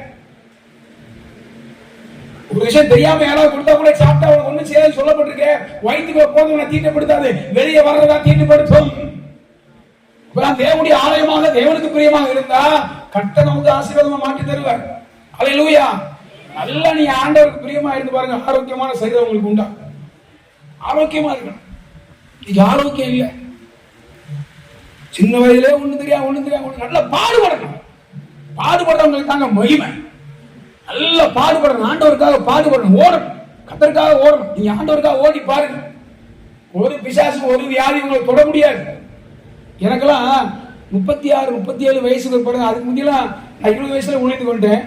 ஒரு விஷயம் தெரியாம யாராவது கொடுத்தா கூட சாப்பிட்டா ஒண்ணு செய்யாது சொல்லப்பட்டிருக்கேன். வயிற்றுக்குள்ள போதும் தீட்டுப்படுத்தாது, வெளியே வர்றதா தீட்டுப்படுத்தும். தேவனுடைய ஆலயமாக தேவனுக்கு பிரியமாக இருந்தா கர்த்தர் நமக்கு ஆசீர்வாதமா மாற்றி தருவார். அல்லேலூயா. நல்லா நீ ஆண்டவருக்கு பிரியமா இருந்து பாருங்க, ஆரோக்கியமான சரீரம் உங்களுக்கு உண்டா. ஆரோக்கியமா இருக்கணும். இது ஆரோக்கியம் இல்லை. சின்ன வயதிலே ஒண்ணு தெரியாம நல்லா பாடுபடணும். பாடுபடுறவங்களுக்கு தாங்க மகிமை. நல்லா பாடுபடணும், ஆண்டவருக்காக பாடுபடணும், ஓடணும், கர்த்தருக்காக ஓடணும். நீங்க ஆண்டவருக்காக ஓடி பாருங்க, ஒரு பிசாசு ஒரு வியாதி உங்களை தொட முடியாது. எனக்கெல்லாம் 36, 37 வயசுக்கு பிறகு அதுக்கு முன்னெல்லாம் நான் 20 வயசுல உழைத்து கொண்டேன்.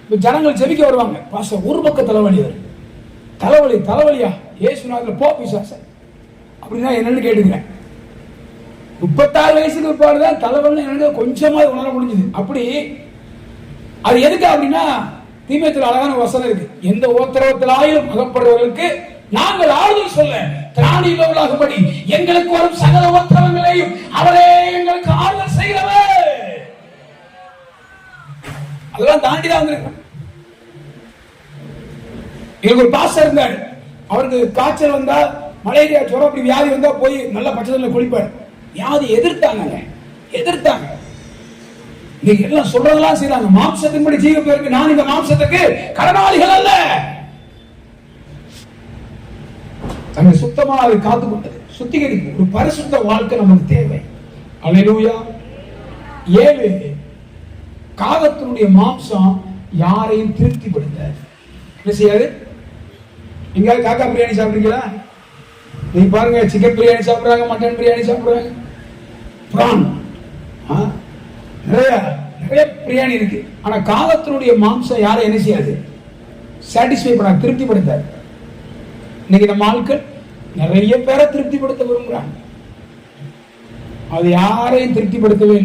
இப்போ ஜனங்கள் ஜெபிக்க வருவாங்க. பாஸ்டர் ஒரு பக்கம் தலைவலி வரும். தலைவலியா ஏசுநாதத்தில் போ பிசாசு அப்படின்னா என்னன்னு கேட்டுக்கிறேன். 36 வயசுக்கு பிற்பாடுதான் தலைவலி எனக்கு கொஞ்சமாக உணர முடிஞ்சது. அப்படி அது எதுக்கு அப்படின்னா தீமையத்தில் அழகான வசனம் இருக்கு. எந்த உபத்திரவத்திலாயிலும் அகப்படுவதற்கு நாங்கள் ஆறுதல் சொல்ல திராணி உள்ளவர்களாகும்படி எங்களுக்கு வரும் சகல உபத்திரவங்களையும் அவரே எங்களுக்கு ஆறுதல் செய்கிறவர். அதெல்லாம் தாண்டி தான் வந்திருக்கோம். எங்களுக்கு ஒரு பாஸ்டர் இருந்தார். அவருக்கு காய்ச்சல் வந்தா, மலேரியா, ஜுரம், அப்படி வியாதி வந்தா போய் நல்ல பச்சை குளிப்பார். வியாதி எதிர்த்தாங்க. நீங்க எல்லாம் சொல்றதெல்லாம் செய்யறாங்க. மாம்சத்தின்படி ஜீவிப்பதற்கு நான் இந்த மாம்சத்துக்கு கடனாளிகள் அல்ல. தன்னை சுத்தமாக அதை காத்துக்கொண்டது சுத்திகரிப்பு. ஒரு பரிசுத்த வாழ்க்கை நமக்கு தேவை. அல்லேலூயா. 7, காகத்தினுடைய மாம்சம் யாரையும் திருப்திப்படுத்த என்ன செய்யாது. எங்கேயாவது காக்கா பிரியாணி சாப்பிடுறீங்களா? நீங்க பாருங்க, சிக்கன் பிரியாணி சாப்பிடுறாங்க, மட்டன் பிரியாணி சாப்பிடுறாங்க, பிரான், நிறைய பிரியாணி இருக்கு. ஆனா காகத்தினுடைய மாம்சம் யாரை என்ன செய்யாது, சாட்டிஸ்ஃபை பண்ண, திருப்திப்படுத்த. இன்னைக்கு நம்ம ஆட்கள் நிறைய பேரை திருப்திப்படுத்த விரும்புறாங்க. அது யாரையும் திருப்திப்படுத்தவே.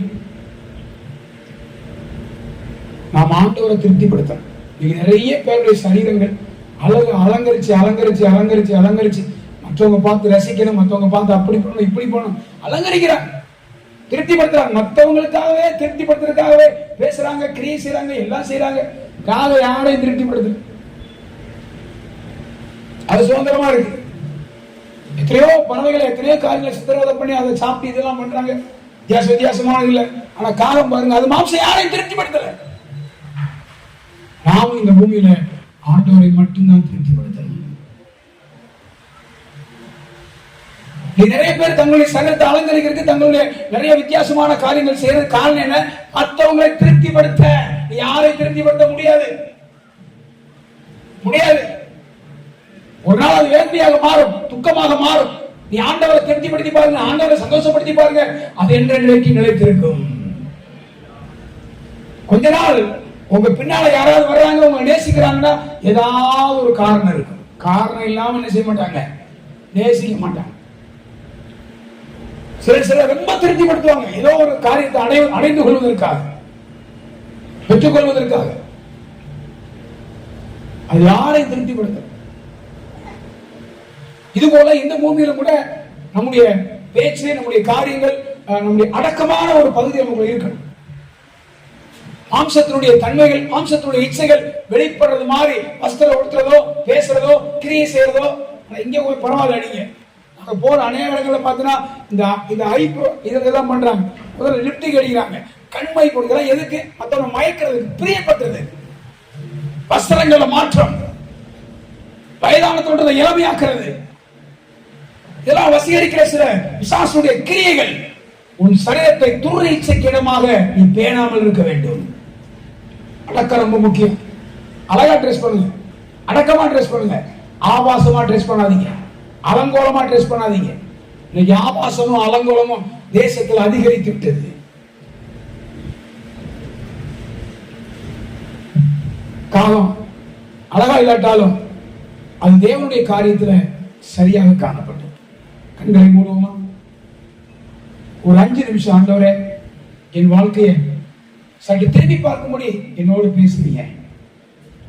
நாம் ஆண்டவரை திருப்திப்படுத்த. இன்னைக்கு நிறைய பேருடைய சரீரங்கள் அலங்கரிச்சு மற்றவங்க பார்த்து ரசிக்கணும், மற்றவங்க பார்த்து அப்படி பண்ணணும், இப்படி பண்ணணும், அலங்கரிக்கிறாங்க, திருப்திப்படுத்துறாங்க. மற்றவங்களுக்காகவே திருப்திப்படுத்துறதுக்காகவே பேசுறாங்க, கிரியை செய்யறாங்க, எல்லாம் செய்யறாங்க. யாரையும் திருப்திப்படுத்து. அது சுதந்திரமா இருக்கு. எத்தனையோ பறவைகளை, எத்தனையோ காரியங்களை சித்திரவதை பண்ணி அதை சாப்பிட்டு இதெல்லாம் பண்றாங்க. வித்தியாசமானது இல்லை. ஆனா காகம் பாருங்க, அது மாம்சம் யாரையும் திருப்திப்படுத்தல. நாமும் இந்த பூமியில ஆண்டவரை மட்டும்தான் திருப்திப்படுத்தணும். நிறைய பேர் தங்களுடைய சரீரத்தை அலங்கரிக்கிறதுக்கு தங்களுடைய நிறைய வித்தியாசமான காரியங்கள் செய்யறது காரணம் என்ன? மற்றவங்களை திருப்திப்படுத்த. யாரை திருப்திப்படுத்த முடியாது. ஒரு நாள் அது வேதனையாக மாறும், துக்கமாக மாறும். நீ ஆண்டவரை திருப்திப்படுத்தி பாருங்க, ஆண்டவரை சந்தோஷப்படுத்தி பாருங்க, அது என்றைக்கு நிலைத்திருக்கும். கொஞ்ச நாள் உங்க பின்னால யாராவது வர்றாங்க, உங்க நேசிக்கிறாங்கன்னா ஏதாவது ஒரு காரணம் இருக்கும். காரணம் இல்லாம என்ன செய்ய மாட்டாங்க, நேசிக்க மாட்டாங்க. சிலர் ரொம்ப திருப்திப்படுத்துவாங்க, ஏதோ ஒரு காரியத்தை அடைந்து கொள்வதற்காக, பெற்றுக் கொள்வதற்காக. அது யாரையும் திருப்திப்படுத்த. இது போல இந்த பூமியில கூட நம்முடைய பேச்சு, நம்முடைய காரியங்கள், நம்முடைய அடக்கமான ஒரு பகுதி நமக்கு இருக்கணும். மாம்சத்தினுடைய தன்மைகள், மாம்சத்தினுடைய இச்சைகள் வெளிப்படுறது மாதிரி வஸ்திரம் உடுத்துறதோ, பேசுறதோ, கிரியை செய்யறதோ, இங்க போய் பரவாயில்ல. நீங்க அங்க போற அநேக இடங்கள்ல பார்த்தீங்கன்னா இந்த ஐப்ரோ இதெல்லாம் பண்றாங்க. முதல்ல லிப்டிக் அடிக்கிறாங்க, கண்மை கொடுக்கிறாங்க. எதுக்கு? மற்றவங்க மயக்கிறதுக்கு, பிரியப்பட்டது. வஸ்திரங்கள மாற்றம், வயதான தோன்றதை இளமையாக்குறது, இதெல்லாம் வசீகரிக்கிற சில பிசாசுடைய கிரியைகள். உன் சரீரத்தை துர் இச்சைக்கு இடமாக நீ பேணாமல் இருக்க வேண்டும். அடக்கம் ரொம்ப முக்கியம். அழகா ட்ரெஸ் பண்ணுங்க, அடக்கமா ட்ரெஸ் பண்ணுங்க, ஆபாசமா ட்ரெஸ் பண்ணாதீங்க, அலங்கோலமா ட்ரெஸ் பண்ணாதீங்க. இன்னைக்கு ஆபாசமும் அலங்கோலமும் தேசத்தில் அதிகரித்து விட்டது. காலம் அழகா இல்லாட்டாலும் அது தேவனுடைய காரியத்துல சரியாக காணப்பட்டது. கண்களை மூடுவோமா? ஒரு 5 நிமிஷம் ஆண்டவரே, என் வாழ்க்கையை சற்று திரும்பி பார்க்கும்படி என்னோடு பேசுவீங்க.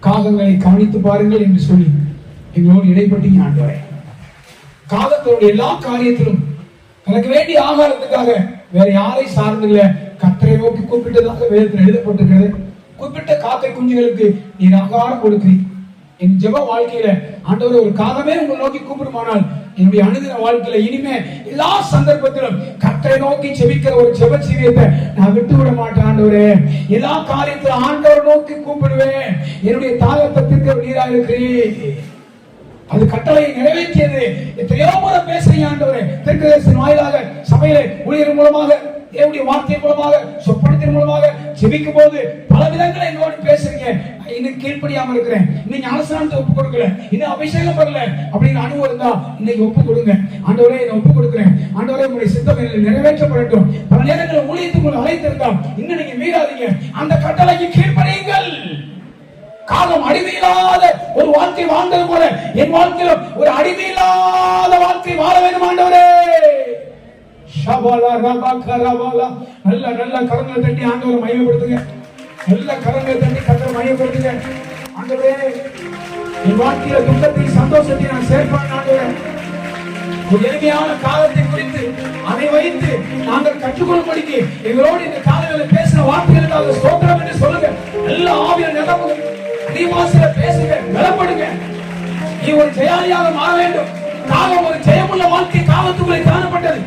காகங்களை கவனித்து பாருங்கள் என்று சொல்லி எங்களோடு இடைப்பட்டீங்க ஆண்டவரே. காகத்தோடைய எல்லா காரியத்திலும் தனக்கு வேண்டிய ஆகாரத்துக்காக வேற யாரை சார்ந்தில்லை, கர்த்தரை நோக்கி கூப்பிட்டதாக வேதத்தில் எழுதப்பட்டிருக்கிறது. குறிப்பிட்ட காக்கை குஞ்சுகளுக்கு நீர் ஆகாரம் கொடுக்கிறீர். என் ஜெப வாழ்க்கையில ஆண்டவரே, ஒரு காகமே உங்களை நோக்கி கூப்பிடுமானால் என்னுடைய அனுதின வாழ்க்கையில இனிமே எல்லா சந்தர்ப்பத்திலும் கர்த்தரை நோக்கி ஜெபிக்கிற ஒரு ஜெப ஜீவியத்தை நான் விட்டு விட மாட்டேன் ஆண்டவரே. எல்லா காரியத்திலும் ஆண்டவரை நோக்கி கூப்பிடுவேன். என்னுடைய தாகத்தை தீர்க்க நீராக இருக்கிறீர். அது கட்டளை நிறைவேற்றியது. எத்தனையோ முறை பேசுறீங்க ஆண்டவரே, தீர்க்கதரிசியின் வாயிலாக, சபையில ஊழியர் மூலமாக, தேவனுடைய வார்த்தை மூலமாக, சொப்பனத்தின் மூலமாக ஜெபிக்கும் போது பல விதங்களை என்னோடு பேசுறீங்க. இன்னும் கீழ்ப்படியாம இருக்கிறேன், இன்னும் ஞானஸ்நானத்தை ஒப்பு கொடுக்கல, இன்னும் அபிஷேகம் வரல அப்படின்னு அனுபவம் இருந்தா இன்னைக்கு ஒப்பு கொடுங்க. ஆண்டவரே என்னை ஒப்பு கொடுக்கிறேன், ஆண்டவரே உங்களுடைய சித்தம் என்னில் நிறைவேற்றப்படட்டும். பல நேரங்களில் ஊழியத்துக்குள் அழைத்திருந்தா இன்னும் நீங்க மீறாதீங்க, அந்த கட்டளைக்கு கீழ்ப்படியுங்கள். காலம் அடிமையில்லாத ஒரு வாழ்க்கை வாழ்ந்தது போல என் வாழ்க்கையில ஒரு அடிமையில்லாத வாழ்க்கை வாழ வேண்டும் ஆண்டவரே. ஷபாலா ரபா கரபாலா. நல்ல நல்ல கரங்களை தட்டி ஆண்டவரை மகிமைப்படுத்துங்க. நல்ல கரங்களை தட்டி கர்த்தரை மகிமைப்படுத்துங்க. ஆண்டவரே என் வாழ்க்கையில துக்கத்தை சந்தோஷத்தை நான் சேர்ப்பேன் ஆண்டவரே. ஒரு எளிமையான காலத்தை குறித்து அதை வைத்து நாங்கள் கற்றுக்கொள்ளும்படிக்கு எங்களோடு இந்த காலங்களில் பேசின வார்த்தைகளுக்காக ஸ்தோத்திரம் என்று சொல்லுங்க. நல்ல ஆவியில் நிரம்புங்க, அதிவாசியில பேசுங்க, பலப்படுங்க. நீ ஒரு ஜெயாலியாக மாற வேண்டும். காலம் ஒரு ஜெயமுள்ள வாழ்க்கை காலத்துக்குள்ளே காணப்பட்டது,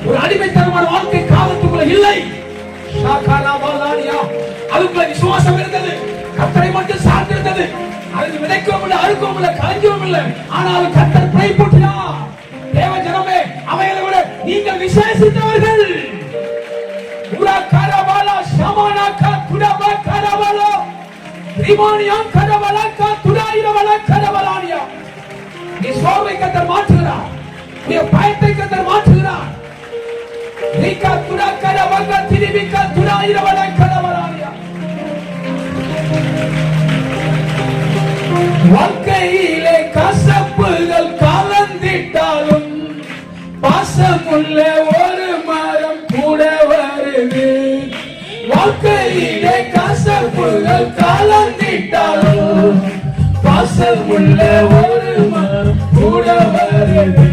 ஒரு அடிமைத்தனமான வாழ்க்கை காலத்துக்குள்ள இல்லை. அதுக்குள்ள விசுவாசம் இருந்தது, கர்த்தரை மட்டும் சார்ந்திருந்தது. அதுக்கு விதைக்கவும் இல்லை, அறுக்கவும் இல்லை, கலைக்கவும் இல்லை. ஆனால் கர்த்தர் பிழை போட்டினார். தேவ ஜனமே, அவைகளை விட நீங்கள் விசேஷித்தவர்கள். உரா கரபாலா ஷமானா குடபா கரபாலா ரிமானியா கரபாலா துடாயிரபாலா கரபாலானியா. நீ சோர்வை கர்த்தர் மாற்றுகிறார், நீ பயத்தை கர்த்தர் மாற்றுகிறார். நீக்கா துடா கரபாலா திரிபிகா துடாயிரபாலா கரபாலானியா. வாழ்க்கையிலே கசப்புகள் கலந்திட்டாலும் பாசமுள்ள ஒரு மரம் கூட வருது. வாழ்க்கையிலே கசப்புகள் கலந்திட்டாலும் பாசமுள்ள ஒரு மரம் கூட வருது.